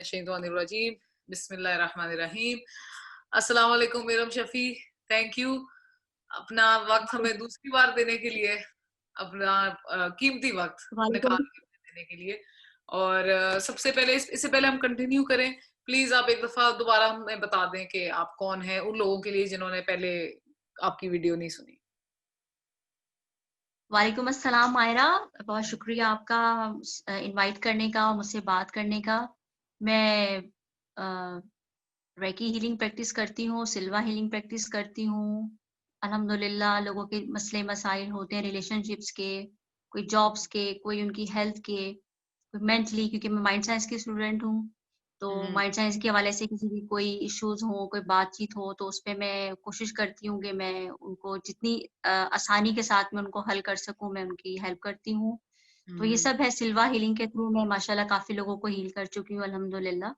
शैतानिर्रजीम बिस्मिल्लाहिर्रहमानिर्रहीम। अस्सलाम वालेकुम मीरम शफी, थैंक यू अपना वक्त हमें दूसरी बार देने के लिए, अपना कीमती वक्त निकाल वालेकुम। के देने के लिए। और सबसे पहले इससे पहले हम कंटिन्यू करें, प्लीज आप एक दफा दोबारा हमें बता दें कि आप कौन हैं, उन लोगों के लिए जिन्होंने पहले आपकी वीडियो नहीं सुनी। वालेकुम अस्सलाम मायरा, बहुत शुक्रिया आपका इनवाइट करने का, मुझसे बात करने का। मैं रेकी हीलिंग प्रैक्टिस करती हूँ, सिल्वा हीलिंग प्रैक्टिस करती हूँ। अल्हम्दुलिल्लाह लोगों के मसले मसाइल होते हैं रिलेशनशिप्स के, कोई जॉब्स के, कोई उनकी हेल्थ के, कोई मेंटली, क्योंकि मैं माइंड साइंस की स्टूडेंट हूँ। तो हम्म, माइंड साइंस के हवाले से किसी की कोई इश्यूज हो, कोई बातचीत हो, तो उसपे मैं कोशिश करती हूँ कि मैं उनको जितनी आसानी के साथ में उनको हल कर सकूँ, मैं उनकी हेल्प करती हूँ। तो ये हम्म, सब है, सिल्वा हीलिंग के थ्रू मैं माशाल्लाह काफ़ी लोगों को हील कर चुकी हूँ अल्हम्दुलिल्लाह।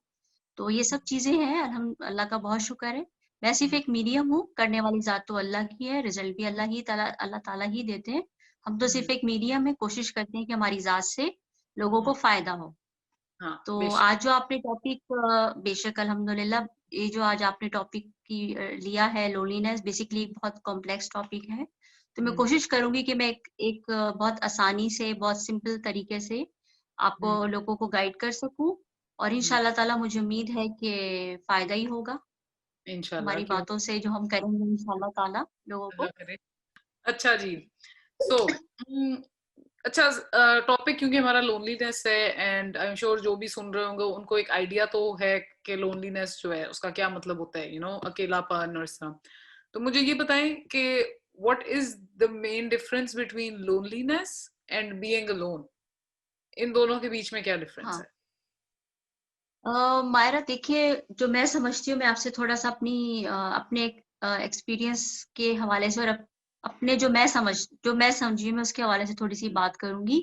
तो ये सब चीज़ें हैं, अल्लाह का बहुत शुक्र है। मैं सिर्फ़ हम्म, एक मीडियम हूँ, करने वाली ज़ात तो अल्लाह की है, रिज़ल्ट भी अल्लाह ताला ही देते हैं। हम तो हम्म, सिर्फ़ एक मीडियम है, कोशिश करते हैं कि हमारी ज़ात से लोगों हम्म, को फ़ायदा हो। हाँ तो बेशक। आज जो आपने टॉपिक बेशक अल्हम्दुलिल्लाह, ये जो आज आपने टॉपिक लिया है लोनलीनेस, बेसिकली एक बहुत कॉम्प्लेक्स टॉपिक है। तो मैं हम्म, कोशिश करूँगी कि मैं एक बहुत आसानी से, बहुत सिंपल तरीके से आपको हम्म, लोगों को गाइड कर सकूँ, और हम्म, इंशाअल्लाह ताला मुझे उम्मीद है कि फ़ायदा ही होगा इंशाल्लाह हमारी क्यों बातों से, जो हम करेंगे इंशाअल्लाह ताला लोगों अल्लाह को। करे। अच्छा जी, सो अच्छा, टॉपिक क्योंकि हमारा लोनलीनेस है, एंड आई एम श्योर जो भी सुन रहे होंगे उनको एक आइडिया तो है कि लोनलीनेस जो है उसका क्या मतलब होता है, अकेलापन और इस तरह। तो मुझे ये बताएं कि what is the main difference between loneliness and being alone, इन दोनों के बीच में क्या डिफरेंस हाँ। है? मायरा देखिए, जो मैं समझती हूँ, मैं आपसे थोड़ा-सा अपने एक्सपीरियंस के हवाले से, और अपने जो मैं समझी हूँ, मैं उसके हवाले से थोड़ी-सी बात करूँगी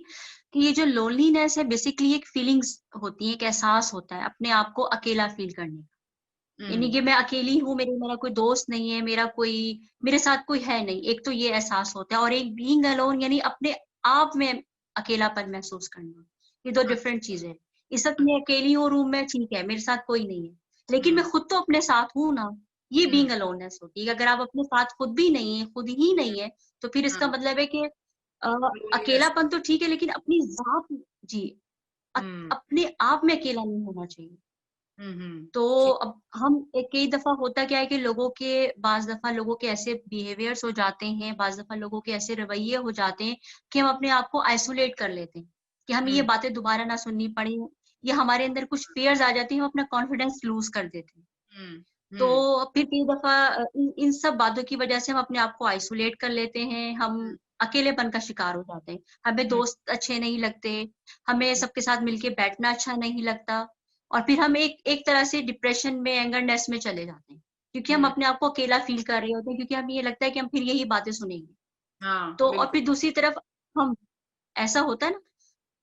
कि ये जो लोनलीनेस है, बेसिकली एक फीलिंग्स होती है, एक एहसास होता है अपने आप को अकेला फ़ील करने का। यानी हम्म, कि मैं अकेली हूँ, मेरा कोई दोस्त नहीं है, मेरे साथ कोई है नहीं। एक तो ये एहसास होता है, और एक बीइंग अलोन यानी अपने आप में अकेलापन महसूस करना। ये 2 डिफरेंट अच्छा, चीज़ें हैं। इस वक़्त मैं अच्छा, अकेली हूँ रूम में, ठीक है, मेरे साथ कोई नहीं है। लेकिन मैं हम्म, खुद तो अपने साथ हूँ ना, ये हम्म, बीइंग अलोननेस होती है। अगर आप अपने साथ खुद भी नहीं है, खुद ही नहीं है, तो फिर इसका हाँ, मतलब है कि लोनलीनेस। अकेलापन तो ठीक है, लेकिन अपनी ज़ात, जी, हम्म, अपने आप में अकेला नहीं होना चाहिए। हम्म, तो ठीक। अब हम कई दफ़ा होता क्या है कि बाज़ दफ़ा लोगों के ऐसे बिहेवियर्स हो जाते हैं, बाज़ दफ़ा लोगों के ऐसे रवैये हो जाते हैं कि हम अपने आप को आइसोलेट कर लेते हैं, कि हमें ये हम्म, बातें दोबारा ना सुननी पड़े, या हमारे अंदर कुछ फ़ियर्स आ जाती हैं, हम अपना कॉन्फिडेंस लूज़ कर देते हैं। हम्म, तो हम्म, फिर कई दफ़ा इन इन सब बातों की वज़ह से हम अपने आप को आइसोलेट कर लेते हैं, हम अकेलेपन का शिकार हो जाते हैं। हमें हम्म, दोस्त अच्छे नहीं लगते, हमें हम्म, सबके साथ मिलके बैठना अच्छा नहीं लगता, और फिर हम एक एक तरह से डिप्रेशन में, एंगरनेस में चले जाते हैं। क्योंकि हम हम्म, अपने आप को अकेला फ़ील कर रहे होते हैं, क्योंकि हमें ये लगता है कि हम फिर यही बातें सुनेंगे। हाँ तो और बिल्कुल। फिर दूसरी तरफ हम, ऐसा होता है ना? हम्म,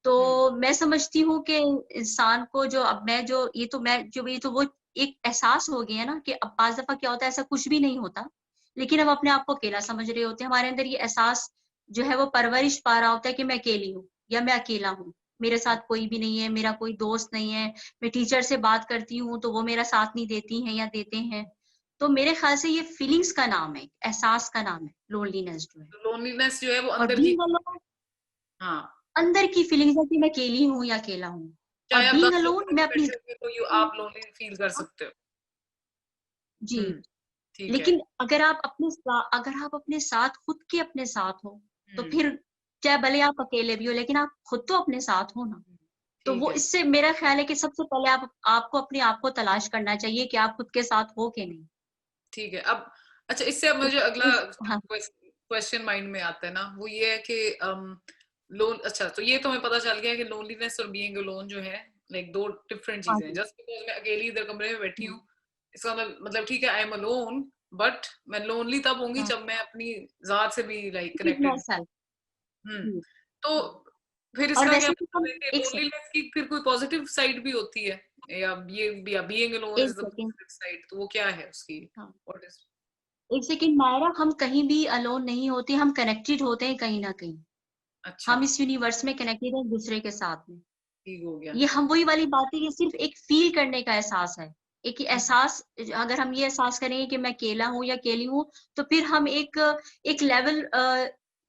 तो मैं समझती हूँ कि इंसान को, जो अब मैं जो ये तो वो एक एहसास हो गया है ना, कि अब बाज़ दफ़ा क्या होता है, ऐसा कुछ भी नहीं होता, लेकिन हम अपने आप को अकेला समझ रहे होते हैं। हमारे अंदर ये एहसास जो है वो परवरिश पा रहा होता है कि मैं अकेली हूँ, या मैं अकेला हूँ। मेरे साथ कोई भी नहीं है, मेरा कोई दोस्त नहीं है, मैं टीचर से बात करती हूँ तो वो मेरा साथ नहीं देती हैं या देते हैं। तो मेरे ख़्याल से ये फीलिंग्स का नाम है, एहसास का नाम है, लोनलीनेस जो है। लोनलीनेस जो है वो और अंदर की। बीइंग अलोन, हाँ, अंदर की फीलिंग्स है कि मैं अकेली हूँ या अकेला हूँ। और चाहे आप बीइंग 10 लोगों अलोन, में मैं भी अपनी, बैठे हुए तो यू आप लोनली फील कर सकते हो। जी, ठीक है। लेकिन अगर आप अपने साथ, खुद के अपने साथ हो, तो हम्म, फिर चाहे भले आप अकेले भी हो, लेकिन आप खुद तो अपने साथ हो ना। तो ठीक वो, है, इससे मेरा ख़्याल है कि सबसे पहले आपको अपने आप को तलाश करना चाहिए कि आप खुद के साथ हो कि नहीं। ठीक है। अब अच्छा, इससे अब मुझे अगला इस हाँ, क्वेश्चन माइंड में आता है ना, वो ये है कि लोन, अच्छा तो ये तो हमें पता चल गया कि लोनलीनेस और बीइंग अलोन जो है लाइक दो डिफरेंट हाँ चीजें हैं। जी। जस्ट बिकॉज मैं अकेली इधर कमरे में बैठी हुँ, हूँ, इसका मतलब ठीक है आई एम अलोन, बट मैं लोनली तब होंगी हाँ, जब मैं अपनी जात से भी like with my connected. Self. Hmm, जी, तो फिर और इसका क्या वैसे भी मतलब हम, है कि एक सेकंड, लोनलीनेस की फिर कोई पॉजिटिव साइड भी होती है, या बीइंग अलोन एक is the second, positive side, तो वो क्या है उसकी? हाँ, व्हाट इज? एक सेकंड मायरा, हम कहीं भी अलोन नहीं होते, हम कनेक्टेड होते हैं कहीं न कहीं। अच्छा, हम इस यूनिवर्स में कनेक्टेड हैं एक-दूसरे के साथ में। ठीक हो गया। ये हम वही वाली बात है, ये सिर्फ एक फील करने का एहसास है। एक एहसास, अगर हम ये एहसास करेंगे कि मैं अकेला हूँ या अकेली हूँ, तो फिर हम एक लेवल,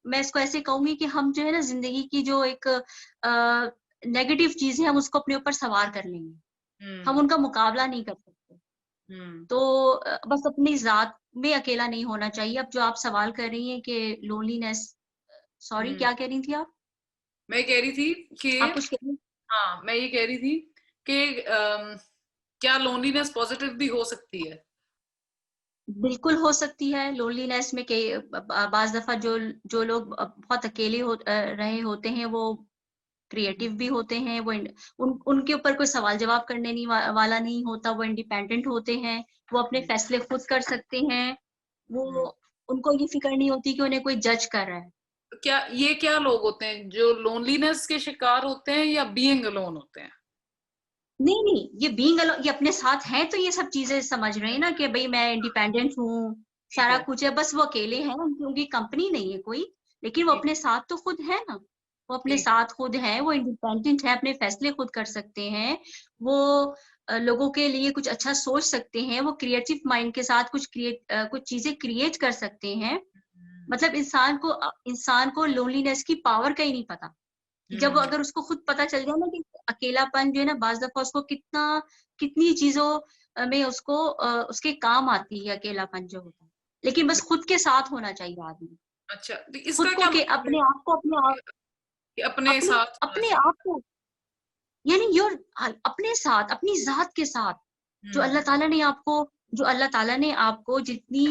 मैं इसको ऐसे कहूंगी कि हम जो है ना जिंदगी की जो एक नेगेटिव चीज है, हम उसको अपने ऊपर सवार कर लेंगे, हम हम्म। उनका मुकाबला नहीं कर सकते। हम्म। तो बस अपनी जात में अकेला नहीं होना चाहिए। अब जो आप सवाल कर रही हैं कि लोनलीनेस, सॉरी हम्म। क्या कह रही थी आप? मैं कह रही थी कि, आप कुछ कह रही? हाँ मैं ये कह रही थी कि क्या लोनलीनेस पॉजिटिव भी हो सकती है? बिल्कुल हो सकती है लोनलीनेस में। कई बाज दफा जो जो लोग बहुत अकेले रहे होते हैं, वो हम्म। क्रिएटिव भी होते हैं। वो उनके ऊपर कोई सवाल जवाब करने नहीं वाला नहीं होता। वो इंडिपेंडेंट होते हैं, वो अपने फैसले खुद कर सकते हैं। वो हम्म। उनको ये फिक्र नहीं होती कि उन्हें कोई जज कर रहा है। क्या लोग होते हैं जो लोनलीनेस के शिकार होते हैं या बीइंग अलोन होते हैं? नहीं नहीं, ये बीइंग अलोन, ये अपने साथ हैं तो ये सब चीजें समझ रहे हैं ना कि भाई मैं इंडिपेंडेंट हूँ, ठीक सारा है। कुछ है। बस वो अकेले हैं, उनकी कंपनी नहीं है कोई, लेकिन वो ठीक। अपने साथ तो खुद है ना। वो अपने ठीक है। साथ खुद है, वो इंडिपेंडेंट है, अपने फैसले खुद कर सकते हैं। वो लोगों के लिए कुछ अच्छा सोच सकते हैं। वो क्रिएटिव माइंड के साथ कुछ चीजें क्रिएट कर सकते हैं। मतलब इंसान को लोनलीनेस की पावर का ही नहीं पता। कि जब हम्म। अगर उसको खुद पता चल जाए ना कि अकेलापन जो है ना, बाज दफा उसको कितनी चीजों में उसको उसके काम आती है अकेलापन जो होता है। लेकिन बस खुद के साथ होना चाहिए आदमी। अच्छा, तो खुद इसका को क्या के मतलब है अपने आप को अपने आप कि अपने अपने साथ होना अपने चाहिए? आप को, यानी योर अपने साथ, अपनी जात के साथ, जो हम्म। अल्लाह ताला ने आपको जो अल्लाह ताला ने आपको जितनी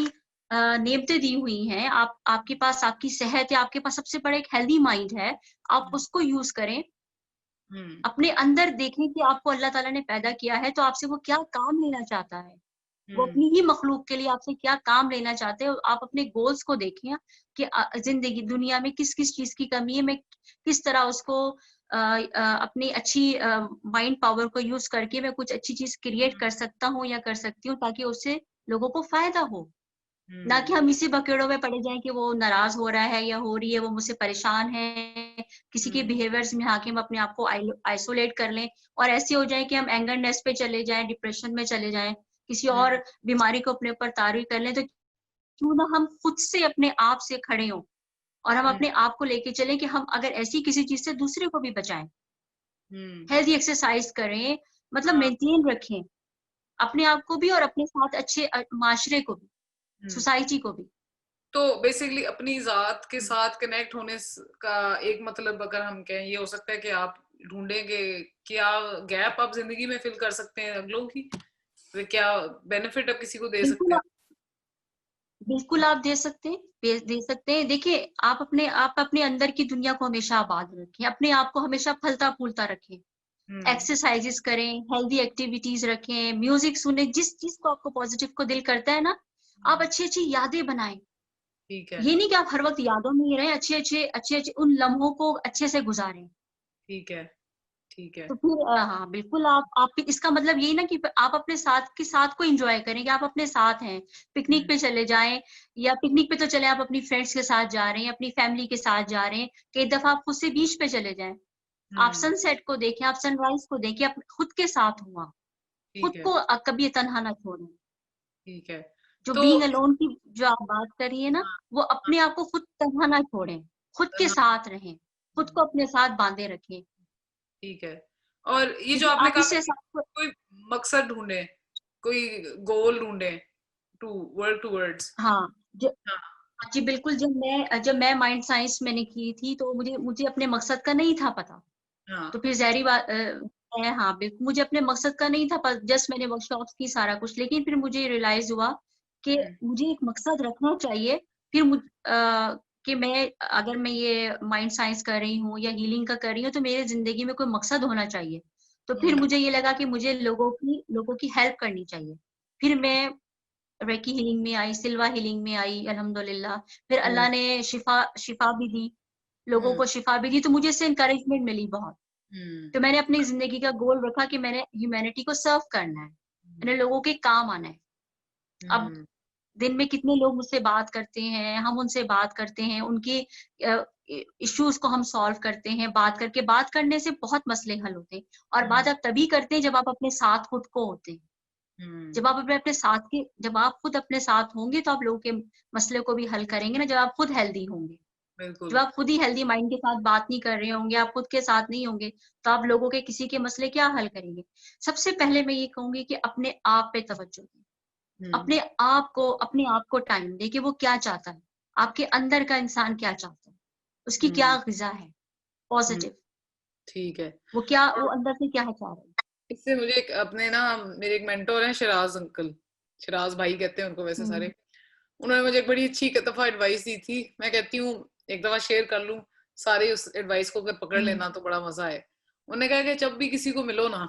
नेमतें दी हुई हैं, आपके पास आपकी सेहत है, आपके पास सबसे बड़ा एक हेल्दी माइंड है, आप हम्म। उसको यूज करें। हम्म। अपने अंदर देखें कि आपको अल्लाह ताला ने पैदा किया है, तो आपसे वो क्या काम लेना चाहता है। वो हम्म। अपनी ही मखलूक के लिए आपसे क्या काम लेना चाहते हैं। आप अपने गोल्स को देखें कि जिंदगी दुनिया में किस किस चीज की कमी है, मैं किस तरह उसको अपनी अच्छी माइंड पावर को यूज करके मैं कुछ अच्छी चीज क्रिएट कर सकता हूँ या कर सकती हूँ, ताकि उससे लोगों को फायदा हो। ना कि हम्म। हम इसी बकेड़ों में पड़े जाएं कि वो नाराज हो रहा है या हो रही है, वो मुझसे परेशान है, किसी के हम्म। बिहेवियर्स में आके हम अपने आप को आइसोलेट कर लें और ऐसे हो जाए कि हम एंगरनेस पे चले जाएं, डिप्रेशन में चले जाएं, किसी हम्म। और बीमारी को अपने ऊपर तारी कर लें। तो क्यों ना हम खुद से अपने आप से खड़े हों और हम हम्म। अपने आप को लेके चलें कि हम अगर ऐसी किसी चीज से दूसरे को भी बचाएं। हम्म। हेल्दी एक्सरसाइज करें, मतलब हाँ। मेंटेन रखें अपने आप को भी और अपने साथ अच्छे माशरे को भी, हम्म। सोसाइटी को भी। तो बेसिकली अपनी जात के साथ कनेक्ट होने का एक मतलब अगर हम कहें, ये हो सकता है कि आप ढूंढेंगे क्या गैप आप जिंदगी में फिल कर सकते हैं अगलों की, वे क्या बेनिफिट आप किसी को दे सकते बिल्कुल, हैं? बिल्कुल आप दे सकते हैं, दे सकते हैं। देखिए, आप अपने अंदर की दुनिया को हमेशा आबाद रखें, अपने आप को हमेशा फलता फूलता रखें। हम्म। एक्सरसाइजेस करें, हेल्दी एक्टिविटीज रखें, म्यूजिक सुने, जिस चीज को आपको पॉजिटिव को दिल करता है ना, आप हम्म। अच्छी अच्छी यादें बनाएं। ठीक है। ये नहीं कि आप हर वक्त यादों में ही रहें, अच्छे अच्छे उन लम्हों को अच्छे से गुजारें। ठीक है। ठीक है। तो फिर हाँ बिल्कुल, आप इसका मतलब यही ना कि आप अपने साथ के साथ को एंजॉय करें, कि आप अपने साथ हैं। पिकनिक हम्म। पे चले जाएं, या पिकनिक पे तो चले, आप अपनी फ्रेंड्स के साथ जा रहे हैं, अपनी फैमिली के साथ जा रहे हैं, कई दफा आप खुद से बीच पे चले जाएं, आप हम्म। सनसेट को देखें, आप सनराइज को देखें, आप खुद के साथ हुआ, ठीक खुद है। को कभी तनहा ना छोड़ें। ठीक है। जो तो बीइंग अलोन की जो आप बात करिए ना, हाँ। वो हाँ। अपने आप को खुद तनहा ना छोड़ें, खुद के हाँ। साथ रहें, खुद हम्म। को अपने साथ बांधे रखें। ठीक है। और ये जो क्योंकि आपने आप कहा इससे था कि कोई मकसद ढूंढे, कोई गोल ढूंढे, टू वर्क टूवर्ड्स। हाँ, हाँ। जी बिल्कुल। जब मैं माइंड साइंस मैंने की थी, तो मुझे मुझे अपने मकसद का नहीं था पता। हाँ। तो फिर ज़ाहिर बात हाँ बिल्कुल, मुझे अपने मकसद का नहीं था पता। जस्ट मैंने वर्कशॉप्स की, सारा कुछ, लेकिन फिर मुझे रियलाइज हुआ कि हम्म। मुझे एक मकसद रखना चाहिए। फिर कि अगर मैं ये माइंड साइंस कर रही हूँ या हीलिंग का कर रही हूँ, तो मेरे जिंदगी में कोई मकसद होना चाहिए। तो फिर हम्म। मुझे ये लगा कि मुझे लोगों की हेल्प करनी चाहिए। फिर मैं रेकी हीलिंग में आई, सिल्वा हीलिंग में आई, अल्हम्दुलिल्लाह। फिर हम्म। अल्लाह ने शिफा शिफा भी दी, लोगों हम्म। को शिफा भी दी, तो मुझे इससे इंकरेजमेंट मिली बहुत। हम्म। तो मैंने अपनी जिंदगी का गोल रखा कि मैंने ह्यूमैनिटी को सर्व करना है, मैंने लोगों के काम आना है। अब हम्म। दिन में कितने लोग मुझसे बात करते हैं, हम उनसे बात करते हैं, उनकी इश्यूज को हम सॉल्व करते हैं, बात करने से बहुत मसले हल होते हैं। और बात हम्म, आप तभी करते हैं जब आप अपने साथ खुद को होते हैं। जब आप जब आप खुद अपने साथ होंगे तो आप लोगों के मसले को भी हल करेंगे ना, जब आप खुद हेल्दी होंगे। जब बिल्कुल। आप खुद ही हेल्दी माइंड के साथ बात नहीं कर रहे होंगे, आप खुद के साथ नहीं होंगे, तो आप लोगों के किसी के मसले क्या हल करेंगे? सबसे पहले मैं ये कहूंगी कि अपने आप पे तवज्जो दें। हम्म, अपने आप को टाइम दें कि वो क्या चाहता है। आपके अंदर का इंसान क्या चाहता है? उसकी क्या हम्म, ग़िज़ा है हम्म, पॉजिटिव? ठीक है। वो और अंदर से क्या चाह रहा है? इससे मुझे एक अपने ना, मेरे एक मेंटोर हैं शिराज अंकल, शिराज भाई कहते हैं उनको वैसे हुँ, सारे। उन्होंने मुझे एक बड़ी अच्छी एक दफा एडवाइस दी थी, मैं कहती हूँ एक दफा शेयर कर लूं, सारे उस एडवाइस को अगर पकड़ हुँ, लेना तो बड़ा मजा आए। उन्होंने कहा कि जब भी किसी को मिलो ना,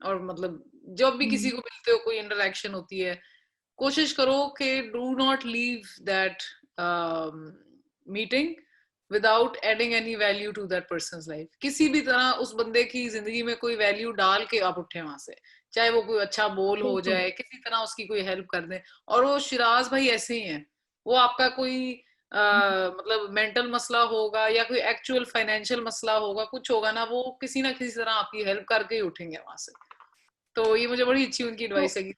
और मतलब जब भी किसी हुँ, को मिलते हो, कोई इंटरेक्शन होती है, कोशिश करो कि do not leave that meeting without adding any value to that person's life. किसी भी तरह उस बंदे की जिंदगी में कोई वैल्यू डाल के आप उठे वहां से, चाहे वो कोई अच्छा बोल हो बिल्कुल। जाए, किसी तरह उसकी कोई हेल्प कर दे। और वो शिराज भाई ऐसे ही हैं, वो आपका कोई हुँ, मतलब मेंटल मसला होगा या कोई एक्चुअल फाइनेंशियल मसला होगा, कुछ होगा ना, वो किसी ना किसी तरह आपकी हेल्प करके ही उठेंगे वहां से। तो ये मुझे बड़ी अच्छी उनकी तो एडवाइस लगी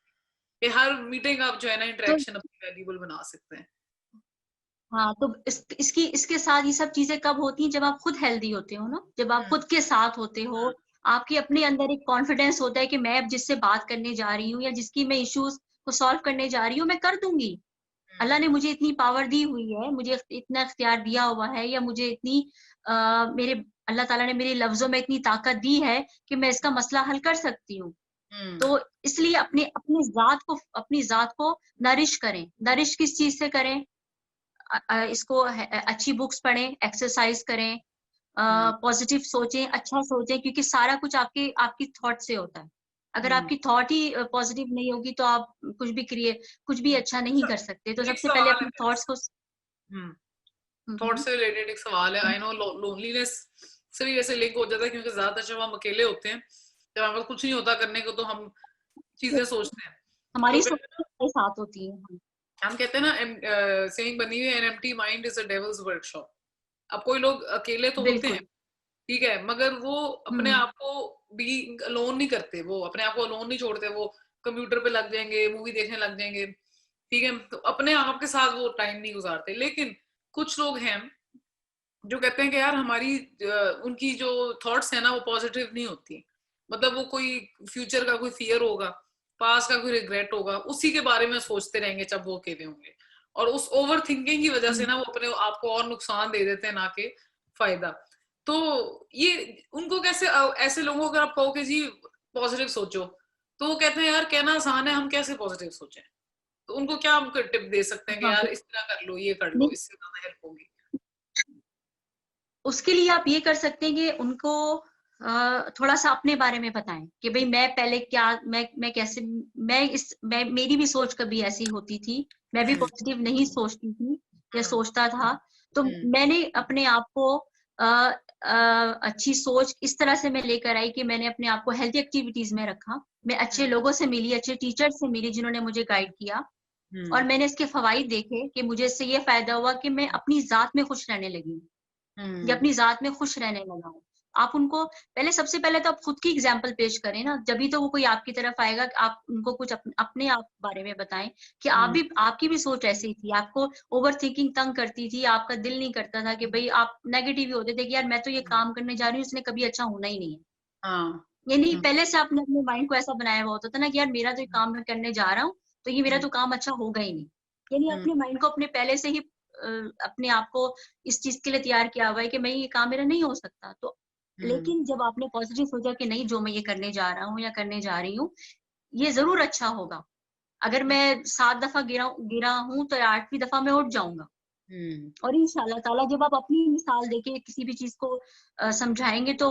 कि हर मीटिंग आप जो है ना तो इंटरेक्शन अपनी वैल्यूबल बना सकते हैं। हाँ, तो इसके साथ ये सब चीज़ें कब होती हैं? जब आप खुद हेल्दी होते हो ना, जब आप हम्म, खुद के साथ होते हो, आपके अपने अंदर एक कॉन्फिडेंस होता है कि मैं अब जिससे बात करने जा रही हूँ या जिसकी मैं इश्यूज़ को सॉल्व करने जा रही हूँ, मैं कर दूँगी। अल्लाह ने हम्म, मुझे इतनी पावर दी हुई है, मुझे इतना इख्तियार दिया हुआ है, या मुझे इतनी मेरे अल्लाह ताला ने मेरे लफ्ज़ों में इतनी ताकत दी है कि मैं इसका मसला हल कर सकती हूँ। हम्म, तो इसलिए अपनी ज़ात को नरिश करें। नरिश किस चीज़ से करें? इसको अच्छी बुक्स पढ़ें, एक्सरसाइज करें, हम्म, पॉजिटिव सोचें, अच्छा सोचें, क्योंकि सारा कुछ आपकी थॉट से होता है। अगर हम्म। आपकी थॉट ही पॉजिटिव नहीं होगी तो आप कुछ भी अच्छा नहीं अच्छा, कर सकते। तो एक सबसे पहले सवाल है अपने मेरे थॉट्स से। को हम्म, हुँ, थॉट हुँ। से रिलेटेड एक सवाल है। आई नो लोनलीनेस से भी वैसे लिंक हो जाता है, क्योंकि ज्यादातर जब हम अकेले होते हैं, जब हमारे पास कुछ नहीं होता करने को, तो हम चीजें सोचते हैं। हमारी लोग सोच कहते हैं हमारे साथ होती है। हाँ, हम कहते हैं ना, सेइंग बनी हुई है, an empty mind is a devils workshop. अब कोई लोग अकेले तो होते हैं, बिल्कुल। ठीक है, मगर वो अपने हुँ, आप को भी अलोन नहीं करते, वो अपने आप को अलोन नहीं छोड़ते। वो कंप्यूटर पे लग जाएंगे, मूवी देखने लग जाएंगे, ठीक है, तो अपने आप के साथ वो टाइम नहीं गुजारते। लेकिन कुछ लोग हैं जो कहते हैं कि यार हमारी उनकी जो थॉट्स है ना वो पॉजिटिव नहीं होती। मतलब वो कोई फ्यूचर का कोई फियर होगा, पास का कोई रिग्रेट होगा, उसी के बारे में सोचते रहेंगे जब वो अकेले होंगे। और उस ओवर थिंकिंग की वजह से हुँ। ना वो अपने आप को और नुकसान दे देते हैं, ना कि फायदा। तो ये उनको कैसे, ऐसे लोगों को अगर आप कहो कि जी पॉजिटिव सोचो, तो वो कहते हैं यार कहना आसान है, हम कैसे पॉजिटिव सोचें। तो उनको क्या हम टिप दे सकते हैं कि हाँ, यार इस तरह कर लो, ये कर लो, नहीं, इससे ज्यादा हेल्प होगी। उसके लिए आप ये कर सकते हैं कि उनको थोड़ा-सा अपने बारे में बताएँ कि भई मैं पहले क्या मैं कैसे मैं मेरी भी सोच कभी ऐसी होती थी। मैं भी हम्म, पॉज़िटिव नहीं सोचती थी या हम्म, सोचता था। तो हम्म, मैंने अपने आप को अच्छी सोच इस तरह से मैं लेकर आई कि मैंने अपने आप को हेल्थी एक्टिविटीज़ में रखा। मैं अच्छे हम्म, लोगों से मिली, अच्छे टीचर से मिली जिन्होंने मुझे गाइड किया, और हम्म, मैंने इसके फ़वाइद देखे कि मुझे इससे ये फ़ायदा हुआ कि मैं अपनी ज़ात में खुश रहने लगी हूँ। या हम्म, अपनी ज़ात में खुश रहने लगा हूँ। आप उनको सबसे पहले तो आप खुद की एग्ज़ाम्पल पेश करें ना, जभी तो वो कोई आपकी तरफ आएगा कि आप उनको कुछ अपने आप बारे में बताएँ कि हम्म, आपकी भी सोच ऐसी थी, आपको ओवरथिंकिंग तंग करती थी, आपका दिल नहीं करता था कि भई आप नेगेटिव ही होते थे कि यार मैं तो ये काम करने जा रही हूँ, इसने कभी अच्छा होना ही नहीं है। हाँ, यानी हम्म, पहले से आपने अपने माइंड को ऐसा बनाया हुआ होता था ना कि यार मेरा तो ये काम मैं करने जा रहा हूँ, तो ये मेरा हम्म, तो काम अच्छा होगा ही नहीं। यानी हम्म, अपने माइंड को अपने पहले से ही अपने आप को इस चीज़ के लिए तैयार किया हुआ है कि मैं ये काम मेरा नहीं हो सकता। तो हम्म, लेकिन जब आपने पॉज़िटिव सोचा कि नहीं, जो मैं ये करने जा रहा हूँ या करने जा रही हूँ, ये ज़रूर अच्छा होगा। अगर मैं 7 दफ़ा गिरा हूँ तो 8वीं दफ़ा मैं उठ जाऊँगा। हम्म, और इंशाअल्लाह ताला जब आप अपनी मिसाल देके किसी भी चीज़ को समझाएँगे तो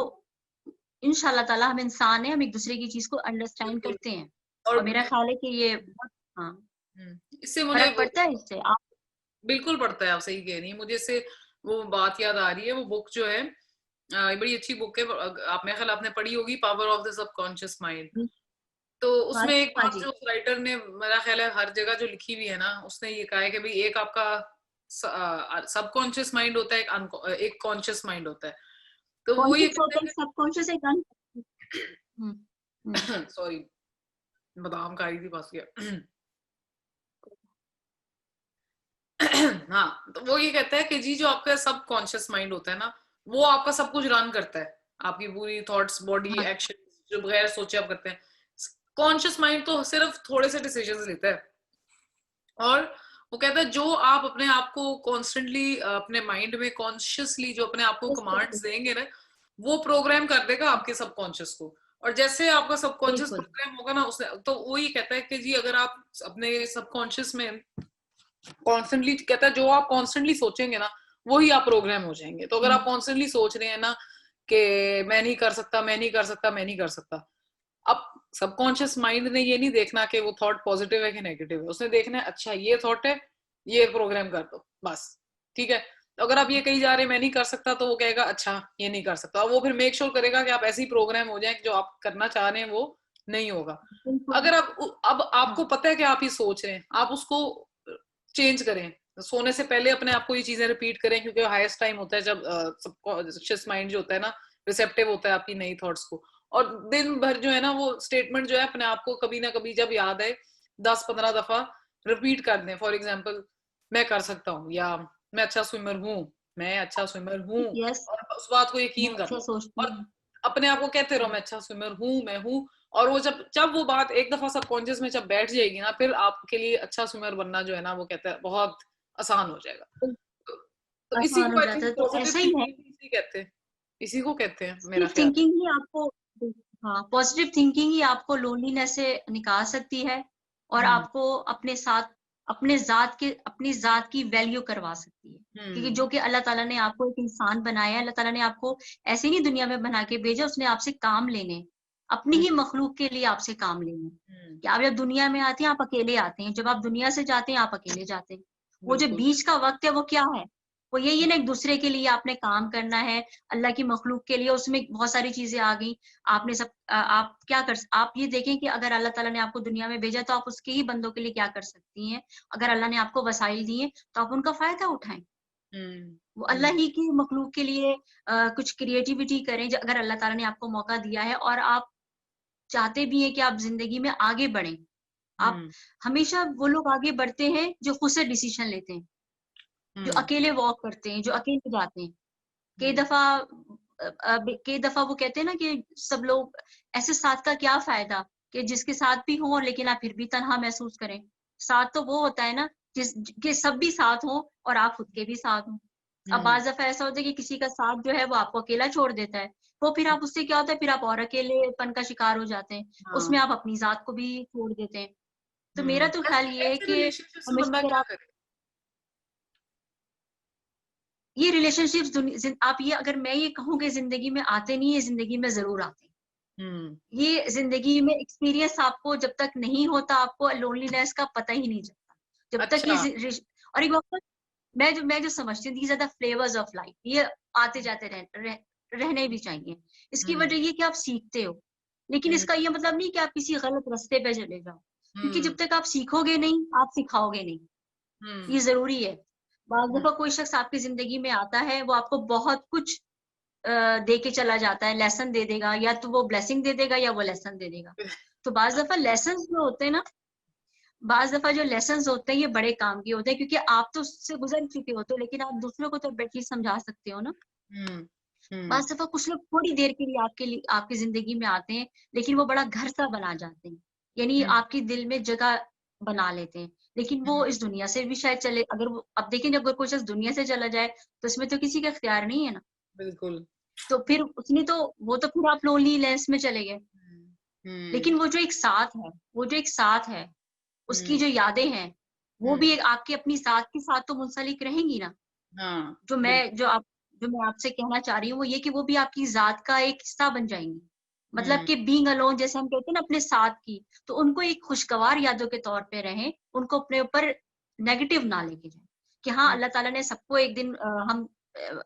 इंशाअल्लाह ताला हम इंसान हैं, हम एक-दूसरे की चीज़ को अंडरस्टैंड बिल्कुल। करते हैं। और और मेरा ख़्याल है कि ये बहुत हाँ, इससे मुझे फ़र्क पड़ता है इससे। आप बिल्कुल पड़ता है, आप सही कह रही हैं। मुझे इससे वो बात याद आ रही है, वो बुक जो है, ये बड़ी अच्छी बुक है, आप मेरे ख्याल आपने पढ़ी होगी, power of the subconscious mind. हुँ, तो हाँ, उसमें एक हाँ बात जी। जो उस राइटर ने, मेरा ख्याल है हर जगह जो लिखी हुई है ना, उसने ये कहा है कि भाई एक आपका सबकॉन्शियस माइंड होता है, एक कॉन्शियस माइंड होता है। तो वो ये कॉन्शियस होता कहता है, सबकॉन्शियस एक है सॉरी, बादाम खा रही थी, फंस गया। हाँ, तो वो ये कहता है कि जी जो आपका सब कॉन्शियस माइंड होता है ना, वो आपका सब कुछ रन करता है, आपकी पूरी थॉट्स, बॉडी, हाँ, एक्शन जो बगैर सोचे आप करते हैं। कॉन्शियस माइंड तो सिर्फ थोड़े से डिसीजंस लेता है। और वो कहता है जो आप अपने आप को कॉन्स्टेंटली अपने माइंड में कॉन्शियसली जो अपने आप को yes, कमांड्स देंगे ना, वो प्रोग्राम कर देगा आपके सबकॉन्शियस को। और जैसे आपका सबकॉन्शियस बिल्कुल प्रोग्राम होगा ना, उसने तो वो ही कहता है कि जी अगर आप अपने सबकॉन्शियस में कॉन्स्टेंटली, कहता है जो आप कॉन्स्टेंटली सोचेंगे ना, वो ही आप प्रोग्राम हो जाएंगे। तो अगर आप कॉन्स्टेंटली सोच रहे हैं ना कि मैं नहीं कर सकता, मैं नहीं कर सकता, मैं नहीं कर सकता, अब सबकॉन्शियस माइंड ने ये नहीं देखना कि वो थॉट पॉजिटिव है कि नेगेटिव है, उसने देखना है अच्छा ये थॉट है, ये प्रोग्राम कर दो बस, ठीक है। तो अगर आप ये कही जा रहे हैं मैं नहीं कर सकता, तो वो कहेगा अच्छा ये नहीं कर सकता, वो फिर मेक श्योर करेगा कि आप ऐसे ही प्रोग्राम हो जाए कि जो आप करना चाह रहे हैं वो नहीं होगा। बिल्कुल। अगर आप अब हाँ, आपको पता है कि आप ये सोच रहे हैं, आप उसको चेंज करें। सोने से पहले अपने आप को ये चीजें रिपीट करें, क्योंकि हाईएस्ट टाइम होता है जब सबकॉन्शियस माइंड जो होता है ना, रिसेप्टिव होता है आपकी नई थॉट्स को। और दिन भर जो है ना, वो स्टेटमेंट जो है अपने आप को कभी ना कभी जब याद है 10-15 दफा रिपीट कर दें। फॉर एग्जाम्पल, मैं कर सकता हूँ, या मैं अच्छा स्विमर हूँ, मैं अच्छा स्विमर हूँ, यस, और उस बात को मैं यकीन कर अच्छा लो। सोचती और हूँ। अपने आप को कहते रहो मैं अच्छा स्विमर हूँ, मैं हूँ। और वो जब जब वो बात एक दफा सबकॉन्शियस में जब बैठ जाएगी ना, फिर आपके लिए अच्छा स्विमर बनना जो है ना, वो कहता है बहुत आसान हो जाएगा। तो, तो इसी आसान को हो आई जाता थिंक है, तो पॉजिटिव ऐसा ही है। थिंकिंग इसी कहते हैं, इसी को कहते हैं मेरा पॉजिटिव ख्याल है। थिंकिंग ही आपको, हाँ, पॉजिटिव थिंकिंग ही आपको लोनलीनेस से निकाल सकती है और हम्म, आपको अपने साथ अपनी जात की वैल्यू करवा सकती है। क्योंकि हम्म, जो कि अल्लाह ताला ने आपको एक इंसान बनाया है, अल्लाह ताला ने आपको ऐसे नहीं दुनिया में बना के भेजा, उसने आपसे काम लेने, अपनी ही हम्म, मखलूक के लिए आपसे काम लेने। हम्म, कि आप जब दुनिया में आते हैं आप अकेले आते हैं, जब आप दुनिया से जाते हैं आप अकेले जाते हैं। वो जो बिल्कुल। बीच का वक्त है वो क्या है? वो यही है ना, एक दूसरे के लिए आपने काम करना है, अल्लाह की मखलूक के लिए। उसमें बहुत सारी चीजें आ गई। आपने आप क्या आप ये देखें कि अगर अल्लाह ताला ने आपको दुनिया में भेजा तो आप उसके ही बंदों के लिए क्या कर सकती हैं। अगर अल्लाह ने आपको वसाइल दिए तो आप उनका फायदा उठाएं। हम्म, वो अल्लाह हम्म, ही की मखलूक के लिए कुछ क्रिएटिविटी करें। अगर अल्लाह ताला ने आपको मौका दिया है और आप चाहते भी हैं कि आप जिंदगी में आगे बढ़ें, आप हम्म, हमेशा वो लोग आगे बढ़ते हैं जो खुद से डिसीजन लेते हैं, जो हम्म, अकेले वॉक करते हैं, जो अकेले जाते हैं। कई हम्म, दफा कई दफा वो कहते हैं ना कि सब लोग ऐसे साथ का क्या फायदा, कि जिसके साथ भी हो लेकिन आप फिर भी तन्हा महसूस करें। साथ तो वो होता है ना जिस कि सब भी साथ हो और आप खुद के भी साथ हो। अब हम्म, बाज दफा ऐसा होता है कि किसी का साथ जो है वो आपको अकेला छोड़ देता है, तो फिर आप उससे क्या होता है, फिर आप और अकेलेपन का शिकार हो जाते हैं। उसमें हाँ, आप अपनी जात को भी छोड़ देते हैं। तो मेरा हम्म। तो ख्याल ऐसे ये है ऐसे कि रिलेशनशिप में हमेशा बंदा अगर क्या आप करे? ये रिलेशनशिप्स, आप ये अगर मैं ये कहूँ कि जिंदगी में आते नहीं है, जिंदगी में जरूर आते हैं। हम्म, ये जिंदगी में एक्सपीरियंस आपको जब तक नहीं होता, आपको लोनलीनेस का पता ही नहीं चलता। जब तक अच्छा, और एक बात, मैं जो समझती हूँ, these are the flavours of life, ये आते जाते रहने भी चाहिए। इसकी हम्म, वजह ये कि आप सीखते हो, लेकिन हम्म, इसका ये मतलब नहीं कि आप किसी गलत रास्ते पे चले जाओ। क्योंकि हम्म, जब तक आप सीखोगे नहीं, आप सिखाओगे नहीं। ये हम्म, जरूरी है। बार हम्म, दफा कोई शख्स आपकी जिंदगी में आता है, वो आपको बहुत कुछ दे के चला जाता है, लेसन दे देगा, या तो वो ब्लेसिंग दे देगा या वो लेसन दे देगा। तो बाज दफा लेसन जो होते हैं ना, बाज दफा जो लेसन होते हैं ये बड़े काम के होते हैं, क्योंकि आप तो उससे गुजर चुके होते हो, लेकिन आप दूसरों को तो बेटर समझा सकते हो ना। हम्म, हम्म, बाज दफा कुछ लोग थोड़ी देर के लिए आपकी जिंदगी में आते हैं, लेकिन वो बड़ा घर सा बना जाते हैं, यानी हम्म, आपकी दिल में जगह बना लेते हैं। लेकिन वो हम्म, इस दुनिया से भी शायद चले, अगर वो अब देखें अगर कोई शख्स दुनिया से चला जाए तो इसमें तो किसी का इख्तियार नहीं है ना। बिल्कुल। तो फिर उसने तो, वो तो फिर आप लोनली लेंस में चले गए। हम्म, हम्म, लेकिन वो जो एक साथ है, वो जो एक साथ है, उसकी हम्म, जो यादें हैं, वो भी हम्म, एक आपकी अपनी साथ के साथ तो मुंसलिक रहेंगी ना। हाँ, जो बिल्कुल। मैं जो आप जो मैं आपसे कहना चाह रही हूँ वो ये कि वो भी आपकी जात का एक हिस्सा बन जाएंगी। मतलब हम्म, कि बीइंग अलोन, जैसे हम कहते हैं ना अपने साथ की, तो उनको एक खुशगवार यादों के तौर पे रहें, उनको अपने ऊपर नेगेटिव ना लेके जाए। कि हाँ, हम्म, अल्लाह ताला ने सबको एक दिन हम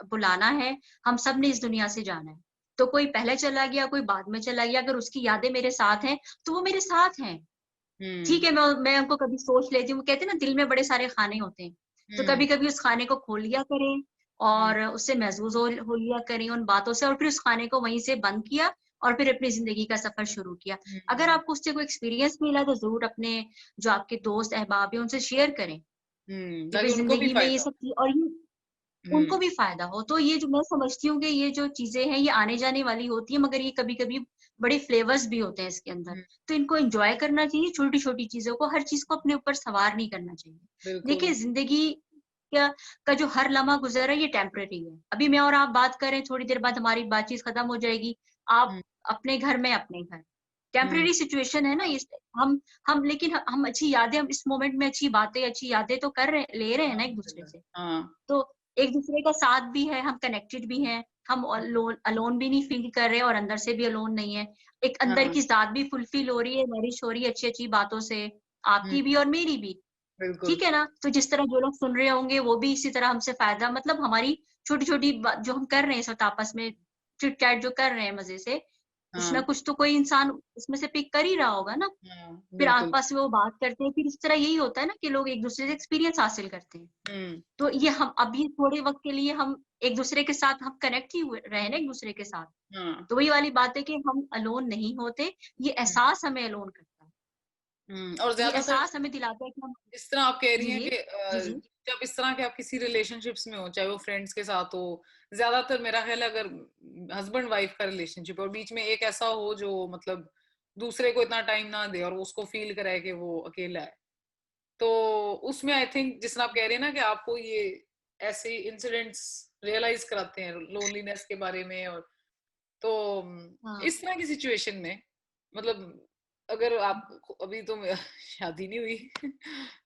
बुलाना है, हम सब ने इस दुनिया से जाना है। तो कोई पहले चला गया, कोई बाद में चला गया, अगर उसकी यादें मेरे साथ हैं तो वो मेरे साथ हैं। हम्म, ठीक है, मैं उनको कभी सोच लेती हूँ। कहते हैं ना दिल में बड़े सारे खाने होते हैं, तो कभी कभी उस खाने को खोल लिया करें और उससे महसूस हो लिया करें उन बातों से, और फिर उस खाने को वहीं से बंद किया और फिर अपनी जिंदगी का सफर शुरू किया। अगर आपको उससे कोई एक्सपीरियंस मिला तो जरूर अपने जो आपके दोस्त अहबाब है उनसे शेयर करें कि भाई ताकि उनको भी जिंदगी में ये फायदा सब और ये हो। उनको भी फायदा हो। तो ये जो मैं समझती हूँ कि ये जो चीजें हैं ये आने जाने वाली होती है, मगर ये कभी कभी बड़े फ्लेवर्स भी होते हैं इसके अंदर, हम्म, तो इनको एंजॉय करना चाहिए। छोटी छोटी चीजों को, हर चीज को अपने ऊपर सवार नहीं करना चाहिए। बिल्कुल। देखिए जिंदगी क्या का जो हर लम्हा गुजर है ये टेम्पररी है। अभी मैं और आप बात करें, थोड़ी देर बाद हमारी बातचीत खत्म हो जाएगी। आप हम्म, अपने घर में अपने घर, हम्म, टेम्पररी सिचुएशन है ना ये। हम लेकिन हम अच्छी यादें, हम इस मोमेंट में अच्छी बातें, अच्छी यादें तो कर रहे ले रहे हैं ना एक दूसरे से। हाँ, तो एक दूसरे का साथ भी है, हम कनेक्टेड भी हैं, हम अलोन भी नहीं फील कर रहे और अंदर से भी अलोन नहीं है। एक अंदर हाँ, की ज़ात भी फुलफिल हो रही है, नरिश हो रही है अच्छी अच्छी बातों से, हम्म, आपकी भी और मेरी भी। बिल्कुल। ठीक है ना? तो जिस तरह जो लोग सुन रहे होंगे वो भी इसी तरह हमसे फायदा, मतलब हमारी छोटी छोटी जो हम कर रहे हैं इस वक्त आपस में चिट चैट जो कर रहे हैं मजे से, कुछ ना हाँ, कुछ तो कोई इंसान उसमें से पिक कर ही रहा होगा ना। हाँ, फिर बिल्कुल। आसपास में वो बात करते हैं, फिर इस तरह यही होता है ना कि लोग एक दूसरे से एक्सपीरियंस हासिल करते हैं। हम्म, तो ये हम अभी थोड़े वक्त के लिए हम एक दूसरे के साथ हम कनेक्ट ही हुए रहे ना एक दूसरे के साथ। हाँ, तो वही वाली बात है कि हम अलोन नहीं होते, ये हम्म, एहसास हमें अलोन करता है। और ये ज्यादातर एहसास हमें दिलाता है कि हम इस तरह आप कह रही जी हैं जी कि जी जी जब इस तरह के आप किसी रिलेशनशिप्स में हो, चाहे वो फ्रेंड्स के साथ हो, ज्यादातर मेरा ख्याल है अगर हस्बैंड वाइफ का रिलेशनशिप और बीच में एक ऐसा हो जो मतलब दूसरे को इतना टाइम ना दे और उसको फील कराए कि वो अकेला है, तो उसमें आई थिंक जिस तरह आप कह रहे हैं ना कि आपको ये ऐसे इंसिडेंट्स रियलाइज कराते हैं लोनलीनेस के बारे में, और तो हाँ इस तरह की सिचुएशन में मतलब अगर आप अभी तो शादी नहीं हुई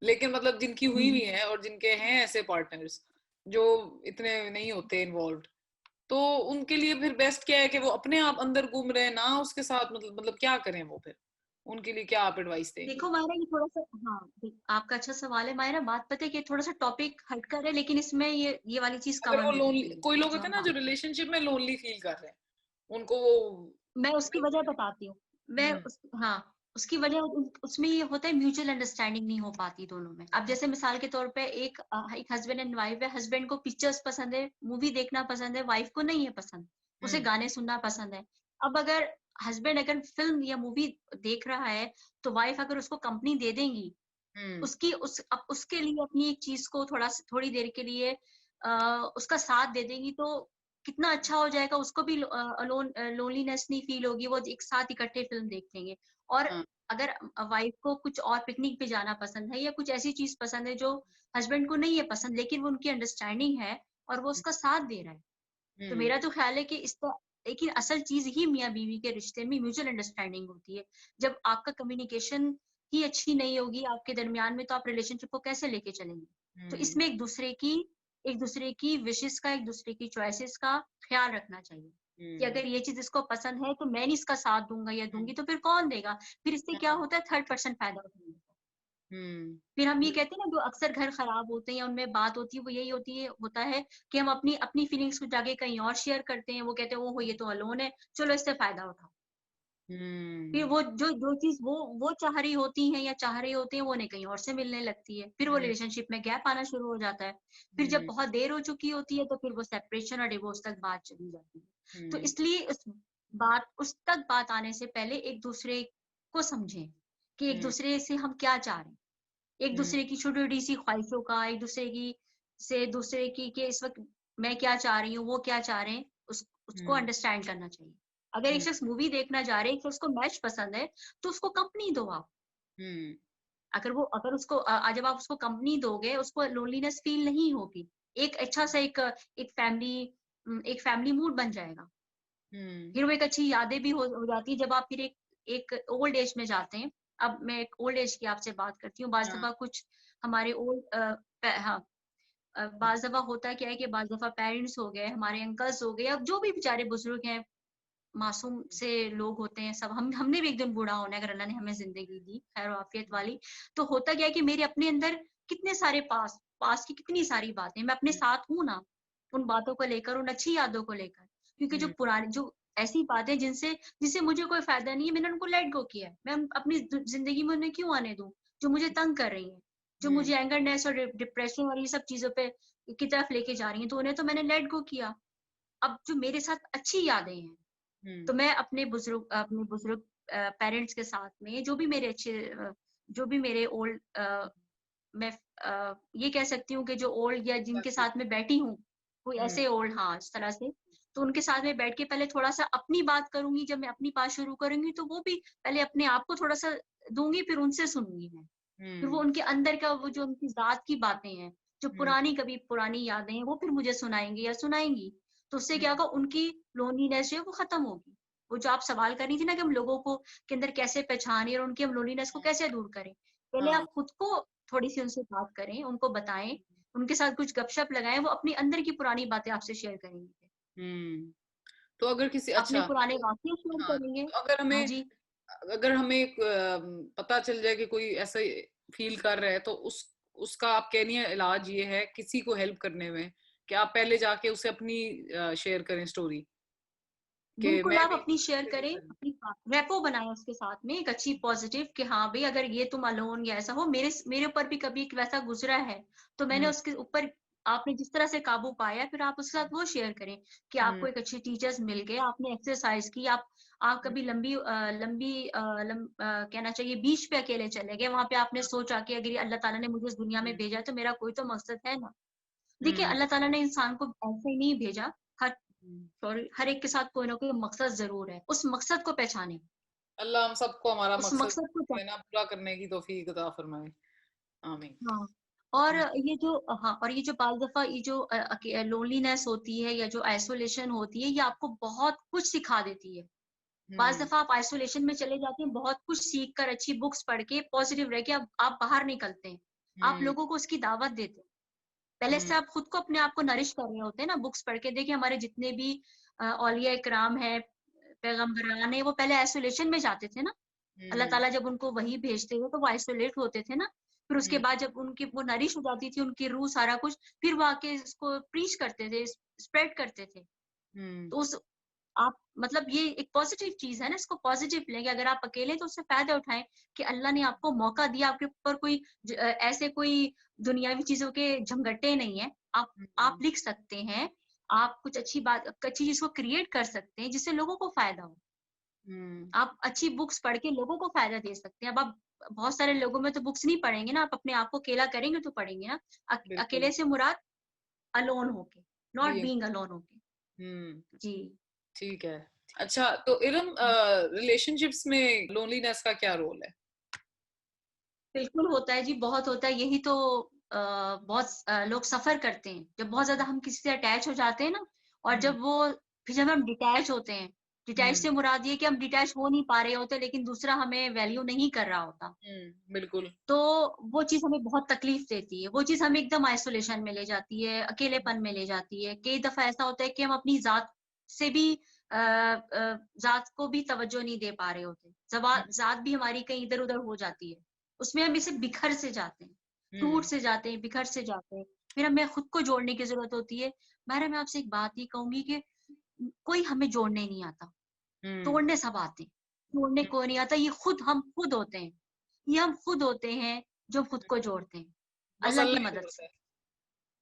लेकिन मतलब जिनकी हुई हुई हम्म, है और जिनके हैं ऐसे पार्टनर्स जो इतने नहीं होते इन्वॉल्व, तो उनके लिए फिर बेस्ट क्या है कि वो अपने आप अंदर घूम रहे हैं ना उसके साथ, मतलब क्या करें वो फिर, उनके लिए क्या आप एडवाइस देंगी? देखो मायरा ये थोड़ा सा, हाँ आपका अच्छा सवाल है मायरा। बात पता है कि थोड़ा सा टॉपिक हटकर है, लेकिन इसमें ये वाली चीज अगर कवर वो हो लोनली, जाती है कोई लोग जो होते हैं हम ना जो बात कर। रिलेशनशिप में लोनली फील कर रहे हैं, उनको वो मैं उसकी वजह मिलते नहीं। बताती हूँ। मैं हम्म, हाँ, उसकी वजह उसमें ये होता है म्यूचुअल अंडरस्टैंडिंग नहीं हो पाती दोनों में। अब जैसे मिसाल के तौर पे एक हस्बैंड एंड वाइफ है, हस्बैंड को पिक्चर्स पसंद है, मूवी देखना पसंद है, वाइफ को नहीं है पसंद, उसे हम्म, गाने सुनना पसंद है। अब अगर हस्बैंड अगर फिल्म या मूवी देख रहा है तो वाइफ अगर उसको कंपनी दे देंगी, हम्म, उसकी अब उसके लिए अपनी एक चीज को थोड़ी देर के लिए उसका साथ दे देंगी, तो कितना अच्छा हो जाएगा। उसको भी लोनलीनेस नहीं फील होगी, वो एक साथ इकट्ठे फिल्म देखेंगे। और हाँ, अगर वाइफ को कुछ और पिकनिक पे जाना पसंद है या कुछ ऐसी चीज पसंद है जो हस्बैंड को नहीं है पसंद, लेकिन वो उनकी अंडरस्टैंडिंग है और वो उसका साथ दे रहा है, तो हम्म, मेरा तो ख्याल है कि इसका, लेकिन असल चीज ही मियाँ बीवी के रिश्ते में म्यूचुअल अंडरस्टैंडिंग होती है। जब आपका कम्युनिकेशन ही अच्छी नहीं होगी आपके दरमियान में, तो आप रिलेशनशिप को कैसे लेके चलेंगे? तो हम्म, इसमें एक दूसरे की विशेस का, एक दूसरे की चॉइसेस का ख्याल रखना चाहिए कि हम्म, अगर ये चीज इसको पसंद है तो मैं नहीं इसका साथ दूंगा या दूंगी, हम्म, तो फिर कौन देगा? फिर इससे क्या हाँ, होता है, थर्ड पर्सन पैदा होता है। हम्म, फिर हम ये कहते हैं ना, जो अक्सर घर खराब होते हैं या उनमें बात होती है वो यही होता है कि हम अपनी अपनी फीलिंग्स को जाके कहीं और शेयर करते हैं। वो कहते हैं ओहो ये तो अलोन है, चलो इससे फायदा उठाओ। फिर हम्म, वो जो जो चीज वो चाह रही होती है या चाह रहे होते हैं वो उन्हें कहीं और से मिलने लगती है, फिर वो हम्म, रिलेशनशिप में गैप आना शुरू हो जाता है। फिर जब हम्म, बहुत देर हो चुकी होती है तो फिर वो सेपरेशन और डिवोर्स तक बात चली जाती है। तो हम्म, इसलिए उस तक बात आने से पहले एक दूसरे को समझें कि एक हम्म, दूसरे से हम क्या चाह रहे हैं, एक हम्म, दूसरे की छोटी-छोटी सी ख्वाहिशों का, एक दूसरे की से दूसरे की कि इस वक़्त मैं क्या चाह रही हूँ, वो क्या चाह रहे हैं, उसको हम्म, अंडरस्टैंड करना चाहिए। अगर एक हम्म, शख्स मूवी देखना जा रहे हैं, कि उसको मैच पसंद है, तो उसको कंपनी दो आप। हम्म, अगर उसको जब आप उसको कंपनी दोगे, उसको लोनलीनेस फ़ील नहीं होगी। एक अच्छा सा एक फैमिली मूड बन जाएगा। हम्म, फिर वो एक अच्छी यादें भी हो जाती है जब आप फिर एक एक ओल्ड एज में जाते हैं। अब मैं एक ओल्ड एज की आपसे बात करती हूँ। बाज़ हाँ, दफ़ा कुछ हमारे हाँ, बाज़ दफ़ा होता क्या है कि बाज़ दफ़ा पेरेंट्स हो गए, हमारे अंकल्स हो गए, अब जो भी बेचारे बुज़ुर्ग हैं, मासूम से लोग होते हैं सब, हमने भी एक दिन बूढ़ा होना है अगर अल्लाह ने हमें ज़िंदगी दी, खैर और आफ़ियत वाली। तो होता क्या है कि मेरे अपने अंदर कितने सारे पास्ट की कितनी सारी बातें, मैं अपने साथ हूँ ना, उन बातों को लेकर, उन अच्छी यादों को लेकर। क्योंकि हम्म, जो ऐसी बातें जिससे मुझे कोई फ़ायदा नहीं है, मैंने उनको लेट गो किया है। मैं अपनी ज़िंदगी में उन्हें क्यों आने दूँ, जो मुझे तंग कर रही हैं, जो मुझे एंगरनेस और डिप्रेशन और ये सब चीजों पे की तरफ लेके जा रही हैं, तो उन्हें तो मैंने लेट गो किया। अब जो मेरे साथ अच्छी यादें हैं, तो मैं अपने बुजुर्ग पेरेंट्स के साथ में जो भी मेरे अच्छे जो भी मेरे ओल्ड मैं ये कह सकती हूँ कि जो ओल्ड या जिनके साथ में बैठी हूँ, कोई ऐसे ओल्ड, हाँ, इस तरह से, तो उनके साथ में बैठ के पहले थोड़ा-सा अपनी बात करूँगी, जब मैं अपनी बात शुरू करूँगी, तो वो भी पहले अपने आप को थोड़ा-सा दूँगी, फिर उनसे सुनूँगी मैं। फिर वो उनके अंदर का वो जो उनकी ज़ात की बातें हैं, जो कभी पुरानी यादें हैं, वो फिर मुझे सुनाएँगे या सुनाएँगी। तो उससे क्या होगा, उनकी लोनलीनेस जो है वो खत्म होगी। वो जो आप सवाल कर रही थी ना कि हम लोगों को के अंदर कैसे पहचानें और उनकी हम लोनलीनेस को कैसे दूर करें? पहले हाँ। आप खुद को थोड़ी-सी उनसे बात करें, उनको बताएँ, उनके साथ कुछ गपशप लगाएँ, वो अपने अंदर की पुरानी बातें आपसे शेयर करेंगे। हम्म। तो अगर किसी अपने अच्छा, पुराने वाक़ये शेयर हाँ, करेंगे। तो अगर हाँ हमें जी। अगर हमें एक पता चल जाए कि कोई ऐसा फील कर रहा है, तो उसका आप कहनी है इलाज ये है किसी को हेल्प करने में कि आप पहले जाके उसे अपनी शेयर करें स्टोरी कि बिल्कुल, मैं आप भी अपनी शेयर मुझे भी करें, करना। अपनी रेपो बनाएँ उसके साथ में एक अच्छी पॉज़िटिव कि हाँ भई, अगर ये तुम अलोन या ऐसा हो, मेरे ऊपर भी कभी एक वैसा गुज़रा है, तो मैंने हम्म। उसके ऊपर आपने जिस तरह से काबू पाया, फिर आप उसके साथ वो शेयर करें कि हम्म। आपको एक अच्छे टीचर्स मिल गए, आपने एक्सरसाइज़ की, आप कभी कहना चाहिए बीच पे अकेले चले गए, वहाँ पे आपने सोचा कि अगर ये अल्लाह ताला ने मुझे इस दुनिया में भेजा है, तो मेरा कोई तो मकसद है ना। देखिए, हम्म। अल्लाह ताला ने इंसान को ऐसे ही नहीं भेजा, हर हम्म। सॉरी, हर एक के साथ कोई ना कोई मकसद ज़रूर है। उस मकसद को पहचानें, अल्लाह हम सबको हमारा उस मकसद मकसद को जो है ना पूरा करने की तौफीक अता फरमाए। आमीन। हाँ, और हम्म। ये जो बाल दफ़ा ये जो लोनलीनेस होती है या जो आइसोलेशन होती है, ये आपको बहुत कुछ सिखा देती है। बाज़ हम्म। दफ़ा आप आइसोलेशन में चले जाते हैं, बहुत कुछ सीख कर, अच्छी बुक्स पढ़ के, पॉज़िटिव रह के आप बाहर निकलते हैं। आप हम्म। लोगों को उसकी दावत देते हैं। पहले हम्म। से आप खुद को अपने आप को नरिश कर रहे होते हैं ना बुक्स पढ़ के। देखिए, हमारे जितने भी औलिया इकराम हैं, पैगम्बरान हैं, वो पहले आइसोलेशन में जाते थे ना। अल्लाह हम्म। ताला जब उनको वही भेजते थे, तो वो आइसोलेट होते थे ना। फिर उसके हम्म। बाद जब उनकी वो नरिश हो जाती थी, उनकी रूह सारा कुछ, फिर वो आके इसको प्रीच करते थे, स्प्रेड करते थे। हम्म। तो उस आप मतलब ये एक पॉजिटिव चीज़ है ना, इसको पॉजिटिव लें कि अगर आप अकेले हैं तो उससे फ़ायदा उठाएँ कि अल्लाह ने आपको मौका दिया, आपके ऊपर कोई ऐसे कोई दुनियावी चीज़ों के झमघट्टे नहीं हैं। आप हम्म। लिख सकते हैं, आप कुछ अच्छी चीज़ को क्रिएट कर सकते हैं जिससे लोगों को फ़ायदा हो। हम्म। आप अच्छी बुक्स पढ़ के लोगों को फ़ायदा दे सकते हैं। अब आप बहुत सारे लोगों में तो बुक्स नहीं पढ़ेंगे ना, आप अपने आप को अकेला करेंगे तो पढ़ेंगे ना। बिल्कुल। अकेले से मुराद अलोन होके, नॉट बीइंग। बीइंग अलोन होके। हम्म। जी। ठीक है। अच्छा, तो इरम, रिलेशनशिप्स में लोनलीनेस का क्या रोल है? बिल्कुल होता है जी, बहुत होता है। यही तो बहुत लोग सफ़र करते हैं। जब बहुत ज़्यादा हम किसी से अटैच हो जाते हैं ना, और हम्म। फिर जब हम डिटैच होते हैं, डिटैच हम्म। से मुराद ये कि हम डिटैच हो नहीं पा रहे होते, लेकिन दूसरा हमें वैल्यू नहीं कर रहा होता। बिल्कुल। तो वो चीज़ हमें बहुत तकलीफ़ देती है। वो चीज़ हमें एकदम आइसोलेशन में ले जाती है, अकेलेपन में ले जाती है। कई दफ़ा ऐसा होता है कि हम अपनी ज़ात से भी ज़ात को भी तवज्जो नहीं दे पा रहे होते। हम्म। ज़ात भी हमारी कहीं इधर-उधर हो जाती है। उसमें हम इसे बिखर से जाते हैं, टूट हम्म। से जाते हैं, बिखर से जाते हैं। फिर हमें खुद को जोड़ने की ज़रूरत होती है। महरा, मैं आपसे एक बात ये कहूँगी कि कोई हमें जोड़ने नहीं आता, हम्म। तोड़ने सब आते हैं। जोड़ने कोई नहीं आता, हम खुद होते हैं। ये हम खुद होते हैं जो खुद को जोड़ते हैं, बस अल्लाह की अल्लाह ही मदद जोड़ता से। है।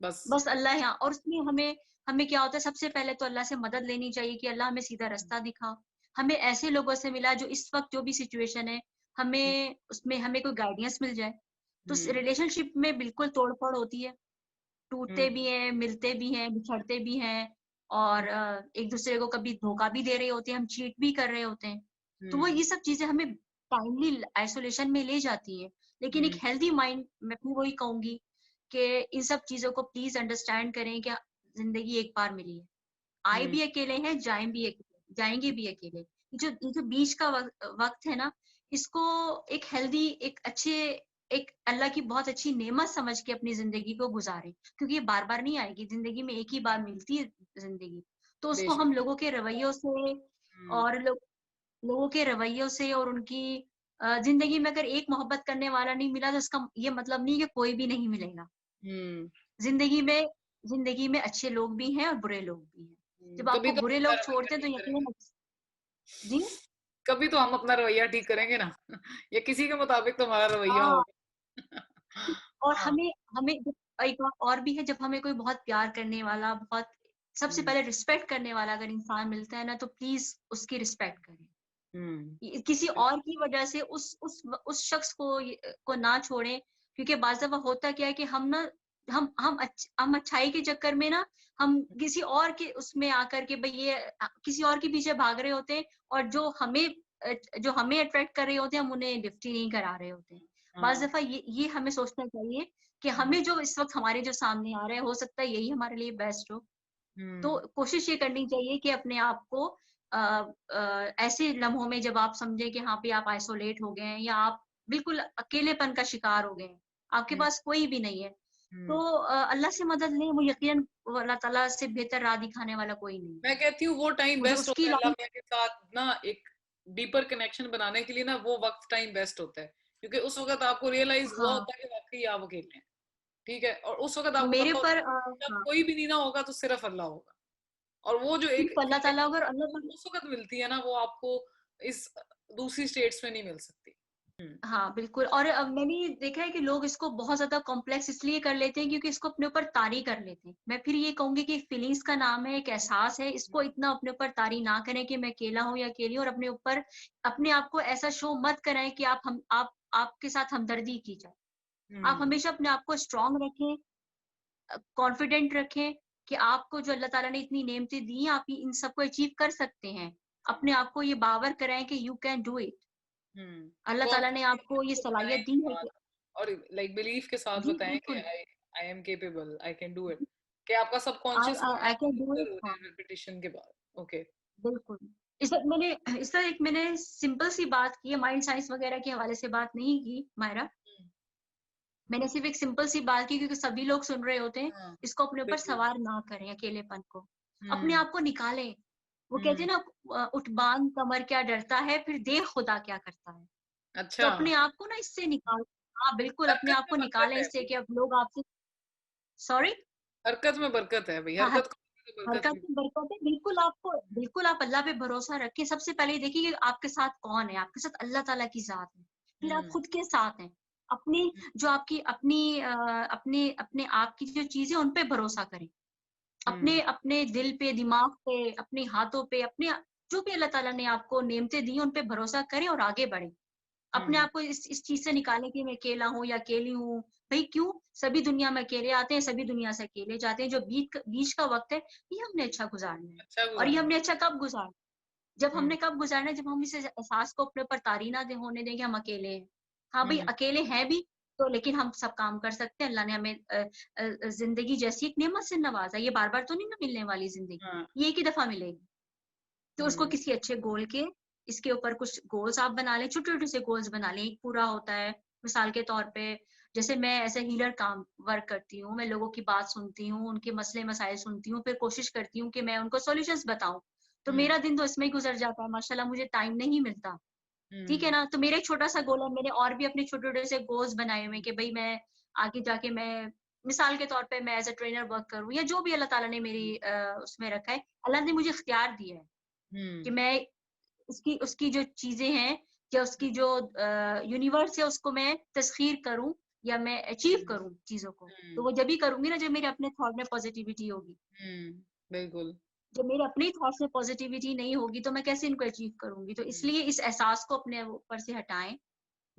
बस। बस अल्लाह यहाँ, और उसमें हमें हमें क्या होता है, सबसे पहले तो अल्लाह से मदद लेनी चाहिए कि अल्लाह हमें सीधा रास्ता दिखा। हमें ऐसे लोगों से मिला जो इस वक़्त जो भी सिचुएशन है, हमें कोई गाइडेंस मिल जाए। तो इस हम्म। रिलेशनशिप में बिल्कुल तोड़-फोड़ होती है, टूटते भी हम्म। हैं, मिलते भी हैं, बिछड़ते भी हैं, और एक-दूसरे को कभी धोखा भी दे रहे होते हैं, हम चीट भी कर रहे होते हैं। तो वो हम्म। ये सब चीज़ें हमें टाइमली आइसोलेशन में ले जाती हैं। लेकिन एक हम्म। हेल्दी माइंड, मैं फिर वही कहूँगी कि इन सब चीज़ों को प्लीज़ अंडरस्टैंड करें कि ज़िंदगी एक बार मिली है। आए हम्म। भी अकेले हैं, जाएँगे भी अकेले। ये जो बीच का वक़्त है ना, इसको एक हेल्दी, एक अल्लाह की बहुत अच्छी नेमत समझ के अपनी ज़िंदगी को गुज़ारें, क्योंकि ये बार-बार नहीं आएगी, ज़िंदगी में एक ही बार मिलती है ज़िंदगी। तो उसको बेशक। हम लोगों के रवैयों से हम्म। और लोगों के रवैयों से और उनकी ज़िंदगी में अगर एक मोहब्बत करने वाला नहीं मिला, तो इसका ये मतलब नहीं कि कोई भी नहीं मिलेगा। हम्म। ज़िंदगी में ज़िंदगी में अच्छे लोग भी हैं और बुरे लोग भी हैं। जब कभी आपको तो बुरे अपना लोग रवैया छोड़ते हैं तो ठीक करेंगे। यकीनन जी? कभी तो हम अपना रवैया ठीक करेंगे ना। या किसी के मुताबिक तो हमारा रवैया हाँ, होगा। और हाँ। हमें हमें एक बात और भी है, जब हमें कोई बहुत प्यार करने वाला, बहुत सबसे हुँ, पहले रिस्पेक्ट करने वाला अगर इंसान मिलता है ना, तो प्लीज उसकी रिस्पेक्ट करें। हुँ, किसी और की वजह से उस शख्स को ना छोड़ें, क्योंकि बाज़ दफ़ा होता क्या है कि हम ना हम अच्छाई के चक्कर में ना, हम किसी और के उसमें आकर के भई ये किसी और के पीछे भाग रहे होते हैं, और जो हमें अट्रैक्ट कर रहे होते हैं, हम उन्हें लिफ्ट ही नहीं करा रहे होते हैं। बाज़ हाँ, दफ़ा ये हमें सोचना चाहिए कि हुँ, हमें जो इस वक़्त हमारे जो सामने आ रहा है, हो सकता है यही हमारे लिए बेस्ट हो। तो हुँ, कोशिश ये करनी चाहिए कि अपने आप को अ ऐसे लम्हों में जब आप समझें कि हाँ पे आप आइसोलेट हो गए हैं, या आप बिल्कुल अकेलेपन का शिकार हो गए हैं, आपके हुँ, पास कोई भी नहीं है, तो हुँ। अल्लाह से मदद लें, वो यकीनन वो अल्लाह ताला से बेहतर राह दिखाने वाला कोई नहीं है। मैं कहती हूँ वो टाइम मुझे बेस्ट उसकी होता है अल्लाह लाइन मियाँ के साथ ना, एक डीपर कनेक्शन बनाने के लिए ना, वो वक्त टाइम बेस्ट होता है, क्योंकि उस वक्त आपको रियलाइज हुआ हाँ, होता है कि वाकई आप अकेले हैं। ठीक है, और उस वक्त आपको मेरे पता पर होता है कि जब हाँ, कोई भी नहीं ना होगा तो सिर्फ अल्लाह होगा, और वो जो एक सिर्फ अल्लाह ताला, कनेक्शन अगर अल्लाह ताला उस वक्त मिलती है ना, वो आपको इस दूसरी स्टेट्स में नहीं मिल सकती। हम्म, हाँ, बिल्कुल। और मैंने ये देखा है कि लोग इसको बहुत ज़्यादा कॉम्प्लेक्स इसलिए कर लेते हैं क्योंकि इसको अपने ऊपर तारी कर लेते हैं। मैं फिर ये कहूँगी कि फीलिंग्स का नाम है, एक एहसास है, इसको इतना अपने ऊपर तारी ना करें कि मैं अकेला हूँ या अकेली हूँ, और अपने आप को ऐसा शो मत कराएँ कि आपके साथ हमदर्दी की जाए। आप हम्म, हमेशा अपने आप को स्ट्रॉन्ग रखें, कॉन्फिडेंट रखें कि आपको जो अल्लाह ताला ने इतनी नेमतें दी हैं, आप इन सबको अचीव कर सकते हैं। अपने आप को ये बावर कराएँ कि यू कैन डू इट। अल्लाह ताला ने आपको ये कॉन्फिडेंस बताएं सलाहियत दी है हाँ, कि और लाइक बिलीफ के साथ जी, बताएं कि बिल्कुल। I I am capable, I can do it, कि आपका आई सबकॉन्शियस माइंड आई आपको कैन डू इट। क्लियर हो हाँ, जाए रिपीटिशन के बाद। ओके। बिल्कुल। इस तरह एक मैंने सिंपल सी बात की है, माइंड साइंस वगैरह के हवाले से बात नहीं की मायरा। मैंने सिर्फ़ एक सिंपल सी बात की क्योंकि सभी लोग सुन रहे होते हैं, हाँ, इसको अपने ऊपर बिल्कुल। सवार ना करें अकेलेपन को। अपने हम्म, आप को निकालें। वो कहते हम्म, हैं ना, उठ बाँध कमर क्या डरता है, फिर देख खुदा क्या करता है। तो अच्छा। अपने आप को ना इससे निकाल हाँ, बिल्कुल अपने हरकत आप में को बरकत निकालें है इससे भाई, कि अब लोग आपसे सॉरी? हरकत में बरकत है भाई, हाँ, हरकत करोगे तो बरकत हरकत भी। में बरकत है। बिल्कुल आप अल्लाह पे भरोसा रखें। सबसे पहले ये देखिए कि आपके साथ कौन है? आपके साथ अल्लाह ताला की ज़ात है। फिर आप हम्म, खुद के साथ हैं। अपनी जो आपकी अपनी अपने अपने आप की जो चीज़ें उन पे भरोसा करें। अपने हम्म, अपने दिल पे, दिमाग पे, अपने हाथों पे, अपने जो भी अल्लाह ताला ने आपको नेमतें दी हैं, उन पे भरोसा करें और आगे बढ़ें। अपने हम्म, आप को इस चीज़ से निकालें कि मैं अकेला हूँ या अकेली हूँ। भई क्यों? सभी दुनिया में अकेले आते हैं, सभी दुनिया से अकेले जाते हैं। जो बीच का वक़्त है, ये हमने अच्छा गुज़ारना है। अच्छा और ये गुजारना। हमने अच्छा कब गुज़ारना है? जब हम्म, हमने कब गुज़ारना है, जब हम इस एहसास को अपने ऊपर तारी ना होने दें कि हम अकेले हैं। हाँ, भई हम्म, अकेले हैं भी, तो लेकिन हम सब काम कर सकते हैं। अल्लाह ने हमें ज़िंदगी जैसी एक नेमत से नवाज़ा है। ये बार-बार तो नहीं ना मिलने वाली ज़िंदगी, हाँ, ये एक ही दफ़ा मिलेगी। तो उसको हम्म, किसी अच्छे गोल के इसके ऊपर कुछ गोल्स आप बना लें, छोटे-छोटे से गोल्स बना लें। एक पूरा होता है, मिसाल के तौर पे जैसे मैं एज़ अ हीलर काम वर्क करती हूँ, मैं लोगों की बात सुनती हूँ, उनके मसले-मसाइल सुनती हूँ, फिर कोशिश करती हूँ कि मैं उनको सॉल्यूशंस बताऊँ। तो हम्म, मेरा दिन तो इसमें ही गुज़र जाता है, माशाल्लाह मुझे टाइम नहीं मिलता, ठीक है हम्म, ना? तो मेरा एक छोटा-सा गोल है, मैंने और भी अपने छोटे-छोटे से गोल्स बनाए हुए हैं कि भई मैं आगे जाके मैं मिसाल के तौर पे मैं एज़ अ ट्रेनर वर्क करूँ, या जो भी अल्लाह ताला ने मेरी उसमें रखा है। अल्लाह ने मुझे इख्तियार दिया है कि हम्म, मैं उसकी उसकी जो चीज़ें हैं या उसकी जो यूनिवर्स है उसको मैं तस्ख़ीर करूँ या मैं अचीव हम्म, करूँ चीज़ों को। तो हम्म, वो जब ही करूँगी ना जब मेरे अपने थॉट में पॉज़िटिविटी होगी। बिल्कुल। जब मेरे अपने ही थॉट्स में पॉज़िटिविटी नहीं होगी तो मैं कैसे इनको अचीव करूँगी? तो हम्म, इसलिए इस एहसास को अपने ऊपर से हटाएँ,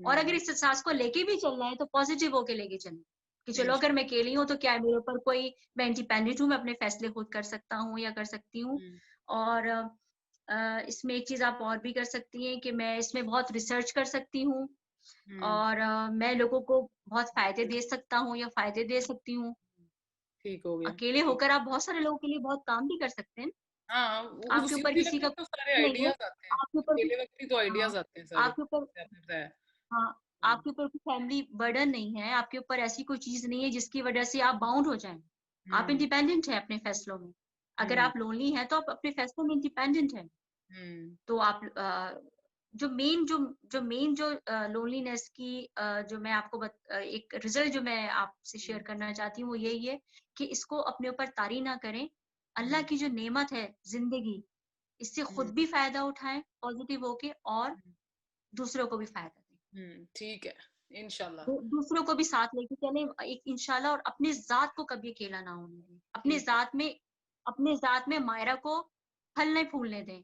और अगर हम्म, इस एहसास को लेके भी चलना है तो पॉज़िटिव होके लेके चलें। कि चलो इंश अगर मैं अकेली हूँ तो क्या है मेरे ऊपर कोई मैं इंडिपेंडेंट हूँ, मैं अपने फ़ैसले खुद कर सकता हूँ या कर सकती हूँ। हुँ, और इसमें एक चीज़ आप और भी कर सकती हैं कि मैं इसमें बहुत रिसर्च कर सकती हूँ, हुँ, और मैं लोगों को बहुत फ़ायदे दे सकता हूँ या फ़ायदे दे सकती हूँ। ठीक हो गया, अकेले ठीक। होकर आप बहुत सारे लोगों के लिए बहुत काम भी कर सकते हैं। हाँ, वो आपके उसी ऊपर उसी किसी वक़्त ही का तो सारे नहीं है, आइडियाज़ आते हैं। आपके ऊपर कुछ अकेले वक़्त ही तो हाँ, आइडियाज़ आते हैं सारे, आपके ऊपर जैसे आपने बताया। हाँ, हुँ, आपके ऊपर कोई फैमिली बर्डन नहीं है, आपके ऊपर ऐसी कोई चीज़ नहीं है जिसकी वजह से आप बाउंड हो जाएँ। आप हुँ, इंडिपेंडेंट हैं अपने फैसलों में। अगर हुँ, आप लोनली हैं तो आप अपने फैसलों में इंडिपेंडेंट हैं। हुँ, तो आप जो मेन जो लोनलीनेस की जो मैं आपको एक रिज़ल्ट जो मैं आपसे हुँ, शेयर करना चाहती हूँ वो यही है कि इसको अपने ऊपर तारी ना करें। अल्लाह हुँ, की जो नेमत है ज़िंदगी, इससे हुँ, खुद भी फ़ायदा उठाएँ पॉज़िटिव होके और हुँ, दूसरों को भी फ़ायदा दें। ठीक है। इंशाल्लाह। दूसरों को भी साथ लेके चले एक इंशाल्लाह, और अपनी जात को कभी अकेला ना होने दें। ठीक है, अपने जात में मायरा को फलने फूलने दें।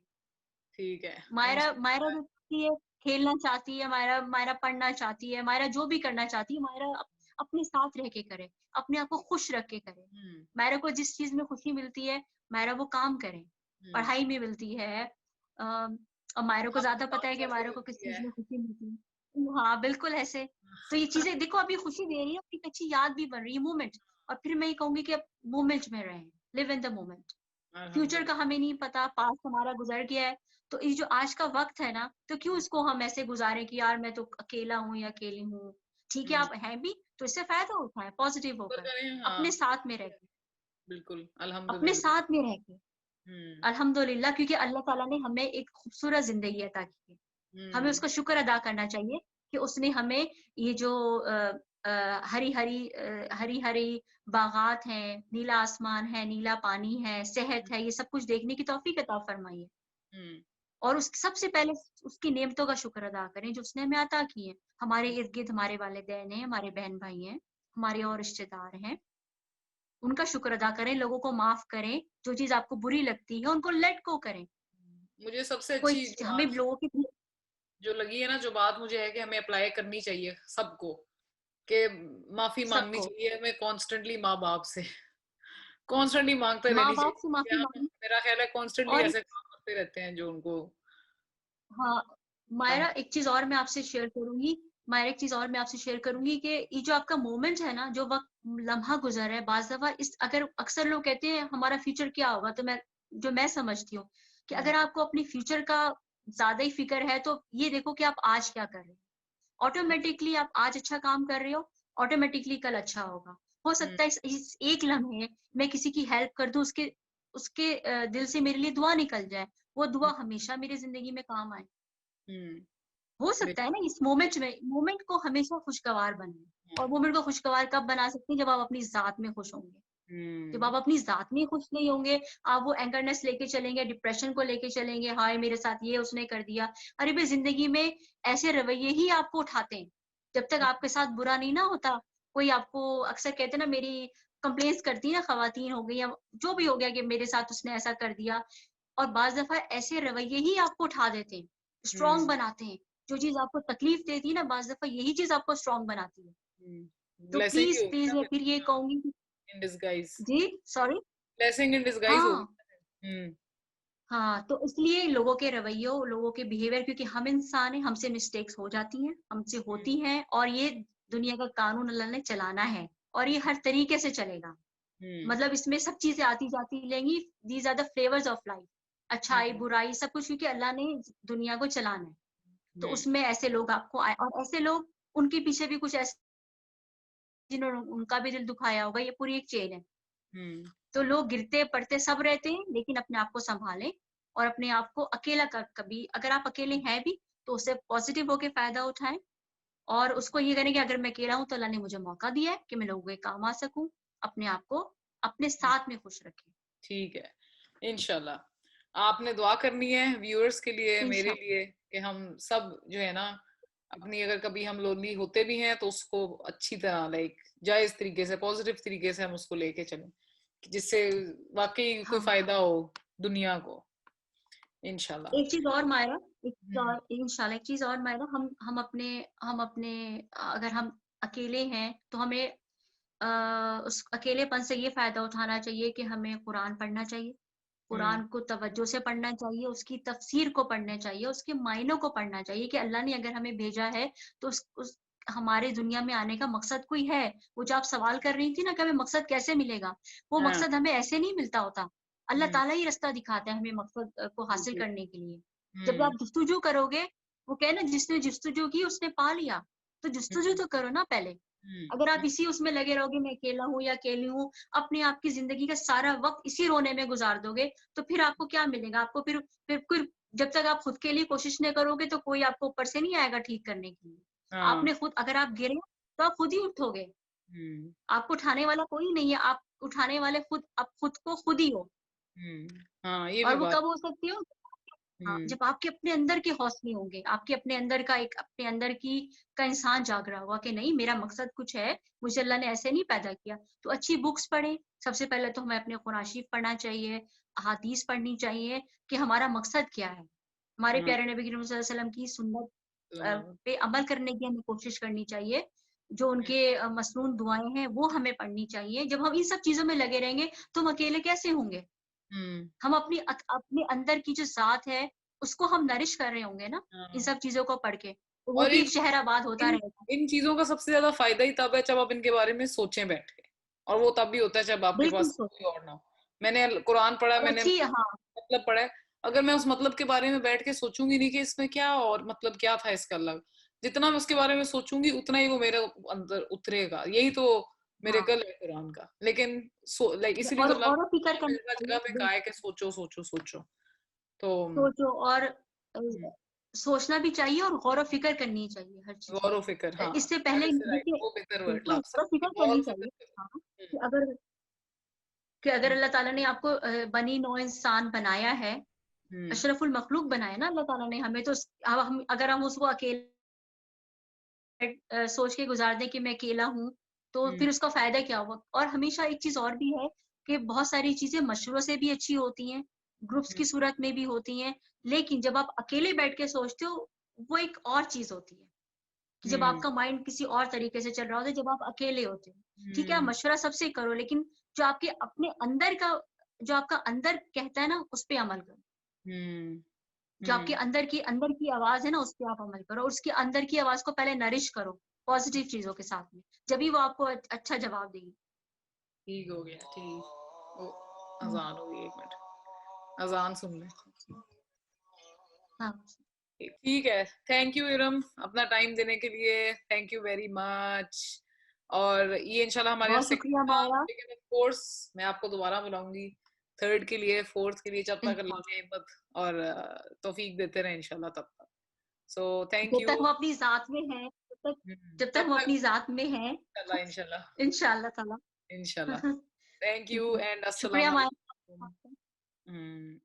ठीक है। मायरा मायरा इंशाल्लाह। जो चाहती है, खेलना चाहती है, मायरा मायरा पढ़ना चाहती है, मायरा जो भी करना चाहती है, मायरा अपने साथ रह के करे, अपने आप को खुश रख के करे। हम्म, मायरा को जिस चीज में खुशी मिलती है, मायरा वो काम करे। हम्म। पढ़ाई में मिलती है, अब मायरा को आपको ज्यादा पता है डांस कि ऐसे मायरा को किस मिलती चीज है। में खुशी मिलती है। हाँ बिल्कुल ऐसे। तो ये चीजें देखो, अभी खुशी दे रही है, एक अच्छी याद भी बन रही है, मोमेंट। और फिर मैं ये कहूंगी कि अब मोमेंट में रहें, live in the moment. Future का अल्हम्दुलिल्लाह। हमें नहीं पता, पास्ट हमारा गुजर गया है। तो ये जो आज का वक्त है ना, तो क्यों इसको हम ऐसे गुजारें कि यार मैं तो अकेला हूँ या अकेली हूँ। ठीक है, हम्म। आप हैं भी तो इससे फायदा उठाएं पॉजिटिव शुक्र होकर, करें, अपने हाँ। साथ में रह के, बिल्कुल, अपने अल्हम्दुलिल्लाह। साथ में रह के। हम्म, अल्हम्दुलिल्लाह, क्योंकि अल्लाह ताला ने हमें एक खूबसूरत जिंदगी अता की है। हमें हम्म, उसका शुक्र अदा करना चाहिए कि उसने हमें ये जो हरी हरी बागात हैं, नीला आसमान है, नीला पानी है, सेहत है, ये सब कुछ देखने की तौफीक अता फरमाई है। हम्म, और उस सबसे पहले उसकी नेमतों का शुक्र अदा करें जो उसने हमें अता की है। हमारे इर्द गिर्द हमारे वालिदैन हैं, हमारे बहन भाई हैं, हमारे और रिश्तेदार हैं। उनका शुक्र अदा करें, लोगों को माफ करें, जो चीज आपको बुरी लगती है उनको लेट गो करें। मुझे सबसे कोई अच्छी जो हमें बात लोगों की जो लगी है ना, जो बात मुझे है कि हमें अप्लाई करनी चाहिए सबको, कि माफी मांगनी सबको, चाहिए हमें कॉन्स्टेंटली माँ बाप से। कॉन्स्टेंटली मांगते माँ रहनी बाप चाहिए, से क्योंकि माफी हम, मांगी। मेरा ख्याल है कॉन्स्टेंटली और ऐसे काम करते रहते हैं जो उनको हाँ तंग। मायरा, एक चीज और मैं आपसे शेयर करूंगी। मायरा, एक चीज और मैं आपसे शेयर करूंगी कि ये जो आपका मोमेंट है ना, जो वक्त लम्हा गुजर है, बाज दफा इस अगर अक्सर लोग कहते हैं हमारा फ्यूचर क्या होगा, तो मैं समझती हूँ कि हम्म, अगर आपको अपनी फ्यूचर का ज्यादा ही फिक्र है, तो ये देखो कि आप आज क्या कर रहे हैं। ऑटोमेटिकली आप आज अच्छा काम कर रहे हो, ऑटोमेटिकली कल अच्छा होगा। हो हम्म, सकता है इस एक लम्हे मैं किसी की हेल्प कर दूं, उसके उसके दिल से मेरे लिए दुआ निकल जाए, वो दुआ हमेशा मेरी जिंदगी में काम आए। हम्म, हो हम्म, सकता है ना, इस मोमेंट को हमेशा खुशगवार बने। और हाँ, मोमेंट को खुशगवार कब बना सकते हैं, जब आप अपनी जात में खुश होंगे। जब हम्म, आप अपनी जात में खुश नहीं होंगे, आप वो एंगरनेस लेके चलेंगे, डिप्रेशन को लेके चलेंगे, हाय मेरे साथ ये उसने कर दिया। अरे भाई, जिंदगी में ऐसे रवैये ही आपको उठाते हैं। जब तक आपके साथ बुरा नहीं ना होता, कोई आपको अक्सर कहते हैं ना, मेरी कंप्लेंट्स करती है ना खवातीन हो गई या जो भी हो गया कि मेरे साथ उसने ऐसा कर दिया। और बाज दफा ऐसे रवैये ही आपको उठा देते हैं, स्ट्रांग हम्म, बनाते हैं। जो चीज आपको तकलीफ देती है ना, बाज दफा यही चीज आपको स्ट्रांग बनाती है। तो ब्लेसिंग ही प्लीज होगी प्लीज ना मैं फिर। फिर ये हाँ, कहूंगी इन डिसगाइज। जी, सॉरी। ब्लेसिंग इन डिसगाइज होगी हाँ ना फिर। हम्म, हाँ, तो इसलिए लोगों के रवैयों, लोगों के बिहेवियर, क्योंकि हम इंसान हैं, हमसे मिस्टेक्स हो जाती हैं, हमसे हम्म, होती हैं, और ये दुनिया का कानून अल्लाह ने चलाना है, और ये हर तरीके से चलेगा। हम्म, मतलब इसमें सब चीजें आती जाती रहेंगी। These are the flavours of life, अच्छाई हम्म, बुराई सब कुछ, क्योंकि अल्लाह ने दुनिया को चलाना है। तो हम्म, उसमें ऐसे लोग आपको आए, और ऐसे लोग, उनके पीछे भी कुछ ऐसे जिन्होंने उनका भी दिल दुखाया होगा, ये पूरी एक चेन है। हम्म, तो लोग गिरते पड़ते सब रहते हैं, लेकिन अपने आप को संभालें, और अपने आप को अकेला कभी अगर आप अकेले हैं भी, तो उससे पॉजिटिव होके फायदा उठाएं। और उसको ये करें कि अगर मैं अकेला हूं तो अल्लाह ने मुझे मौका दिया है कि मैं लोगों के काम आ सकूं। अपने आप को अपने हम्म। साथ में खुश रखें। ठीक है, इंशाल्लाह। आपने दुआ करनी है व्यूअर्स के लिए, मेरे इंशाल्लाह। लिए, कि हम सब जो है ना, अपनी अगर कभी हम लोनली होते भी हैं तो उसको अच्छी तरह, लाइक जायज तरीके से, पॉजिटिव तरीके से हम उसको लेके चलें, कि जिससे वाकई कोई हाँ, फायदा हो दुनिया को, इंशाल्लाह। एक चीज और मायरा, एक चीज हम्म, और इंशाल्लाह, एक चीज और मायरा, हम अपने अगर हम अकेले हैं तो हमें उस अकेलेपन से ये फायदा उठाना चाहिए कि हमें कुरान पढ़ना चाहिए। हम्म, कुरान को तवज्जो से पढ़ना चाहिए, उसकी तफसीर को पढ़ना चाहिए, उसके मायनों को पढ़ना चाहिए कि अल्लाह ने अगर हमें भेजा है तो उस हमारे दुनिया में आने का मकसद कोई है। वो जो आप सवाल कर रही थी ना कि हमें मकसद कैसे मिलेगा, वो हाँ, मकसद हमें ऐसे नहीं मिलता होता। अल्लाह हम्म, ताला ही रास्ता दिखाता है हमें मकसद को हासिल बिल्कुल, करने के लिए। जब हम्म, आप जुस्तजू करोगे, वो कहे ना, जिसने जुस्तजू की उसने पा लिया। तो जुस्तजू हम्म, तो करो ना पहले। हम्म, अगर आप इसी उसमें लगे रहोगे, मैं अकेला हूँ या अकेली हूँ, अपने आप की जिंदगी का सारा वक्त इसी रोने में गुजार दोगे, तो फिर आपको क्या मिलेगा? आपको फिर जब तक आप खुद के लिए कोशिश नहीं करोगे, तो कोई आपको ऊपर से नहीं आएगा ठीक करने के लिए। हाँ, आपने खुद, अगर आप गिरे तो आप खुद ही उठोगे। हम्म, आपको उठाने वाला कोई नहीं है, आप उठाने वाले खुद, आप खुद को खुद ही हो। हाँ, ये भी और वो बात। कब हो सकती हो? हाँ, हम्म जब आपके अपने अंदर के हौसले होंगे, आपके अपने अंदर का एक अपने अंदर की का इंसान जाग रहा होगा कि नहीं, मेरा मकसद कुछ है, मुझे अल्लाह ने ऐसे नहीं पैदा किया। तो अच्छी बुक्स पढ़ें, सबसे पहले तो हमें अपने कुरान शरीफ पढ़ना चाहिए, अहादीस पढ़नी चाहिए कि हमारा मकसद क्या है। हमारे हाँ, प्यारे नबी करीम सल्लल्लाहु अलैहि वसल्लम की सुन्नत सुना। पे अमल करने की हमें कोशिश करनी चाहिए। जो हम्म उनके मसनून दुआएँ हैं, वो हमें पढ़नी चाहिए। जब हम इन सब चीज़ों में लगे रहेंगे, तो हम अकेले कैसे होंगे? हम्म, हम अपने अंदर की जो ज़ात है, उसको हम नरिश कर रहे होंगे ना, इन हाँ। सब चीज़ों को पढ़ के, तो वो और भी शहर-आबाद होता इन रहेगा। इन चीजों का सबसे ज्यादा फायदा ही तब है जब आप इनके बारे में सोचें बैठ के, और वो तब भी होता है जब आपके बिल्कुल पास सोच कोई और ना हो। मैंने कुरान पढ़ा, और मैंने अच्छी हाँ, मतलब पढ़ा है, अगर मैं उस मतलब के बारे में बैठ के सोचूंगी नहीं कि इसमें क्या और मतलब क्या था इसका अलग, जितना मैं उसके बारे में सोचूंगी उतना ही वो मेरे अंदर उतरेगा। यही तो मेरे हाँ, कल है कुरान का। लेकिन लाइक इसीलिए और तो अल्लाह गौर व फ़िक्र ने करनी जगह चाहिए। जगह पे कहा है कि सोचो सोचो सोचो। तो सोचो और हम्म, सोचना भी चाहिए और गौर व फ़िक्र करनी चाहिए हर चीज़ गौर में। व फिक्र, हाँ, इससे दैट पहले इज राइट, देखिए वो बेहतर वर्ड बिल्कुल ला गौर व सकते फ़िक्र हैं, गौर करनी व फिक्र चाहिए। हाँ, करो। कि अगर अल्लाह ताला ने आपको बनी नौ इंसान बनाया है, हम्म अशरफुल मखलूक बनाया ना अल्लाह ताला ने हमें, तो अब हम अगर हम उसको अकेले सोच के गुज़ार दें कि मैं अकेला हूँ, तो हम्म फिर उसका फ़ायदा क्या हुआ? और हमेशा एक चीज़ और भी है कि बहुत सारी चीज़ें मशवरों से भी अच्छी होती हैं, ग्रुप्स हम्म की सूरत में भी होती हैं, लेकिन जब आप अकेले बैठ के सोचते हो, वो एक और चीज़ होती है, कि जब हम्म आपका माइंड किसी और तरीके से चल रहा होता है, जब आप अकेले होते हो। ठीक है, आप हम्म मशवरा सबसे करो, लेकिन जो आपके अपने अंदर का जो आपका अंदर कहता है ना, उस पे अमल करो। हम्म जो आपके हम्म, अंदर की आवाज़ है ना, उस पे आप अमल करो और उसके अंदर की आवाज़ को पहले नरिश करो, पॉज़िटिव चीज़ों के साथ में, जभी वो आपको अच्छा जवाब देगी। ठीक हो गया, ठीक। ओ, हुँ, अजान हो गई, एक मिनट, अजान सुन ले। हाँ, ठीक है, थैंक यू इरम, अपना टाइम देने के लिए थैंक यू वेरी मच। और ये इंशाल्लाह हमारे बहुत शुक्रिया सेकंड था, माया, लेकिन ऑफ कोर्स मैं आपको दोबारा बुलाऊंगी थर्ड के लिए, फोर्थ के लिए, जब तक अल्लाह इंशाल्लाह। की हिम्मत और तौफीक देते रहे इंशाल्लाह तब तक। सो थैंक जब यू। तक हम अपनी ज़ात में हैं, जब तक तब हम तक अपनी ज़ात में हैं, इंशाल्लाह इंशाल्लाह इंशाअल्लाह ताला। इंशाल्लाह। थैंक ठीक यू है, एंड शुक्रिया अस्सलाम माया। वालेकुम।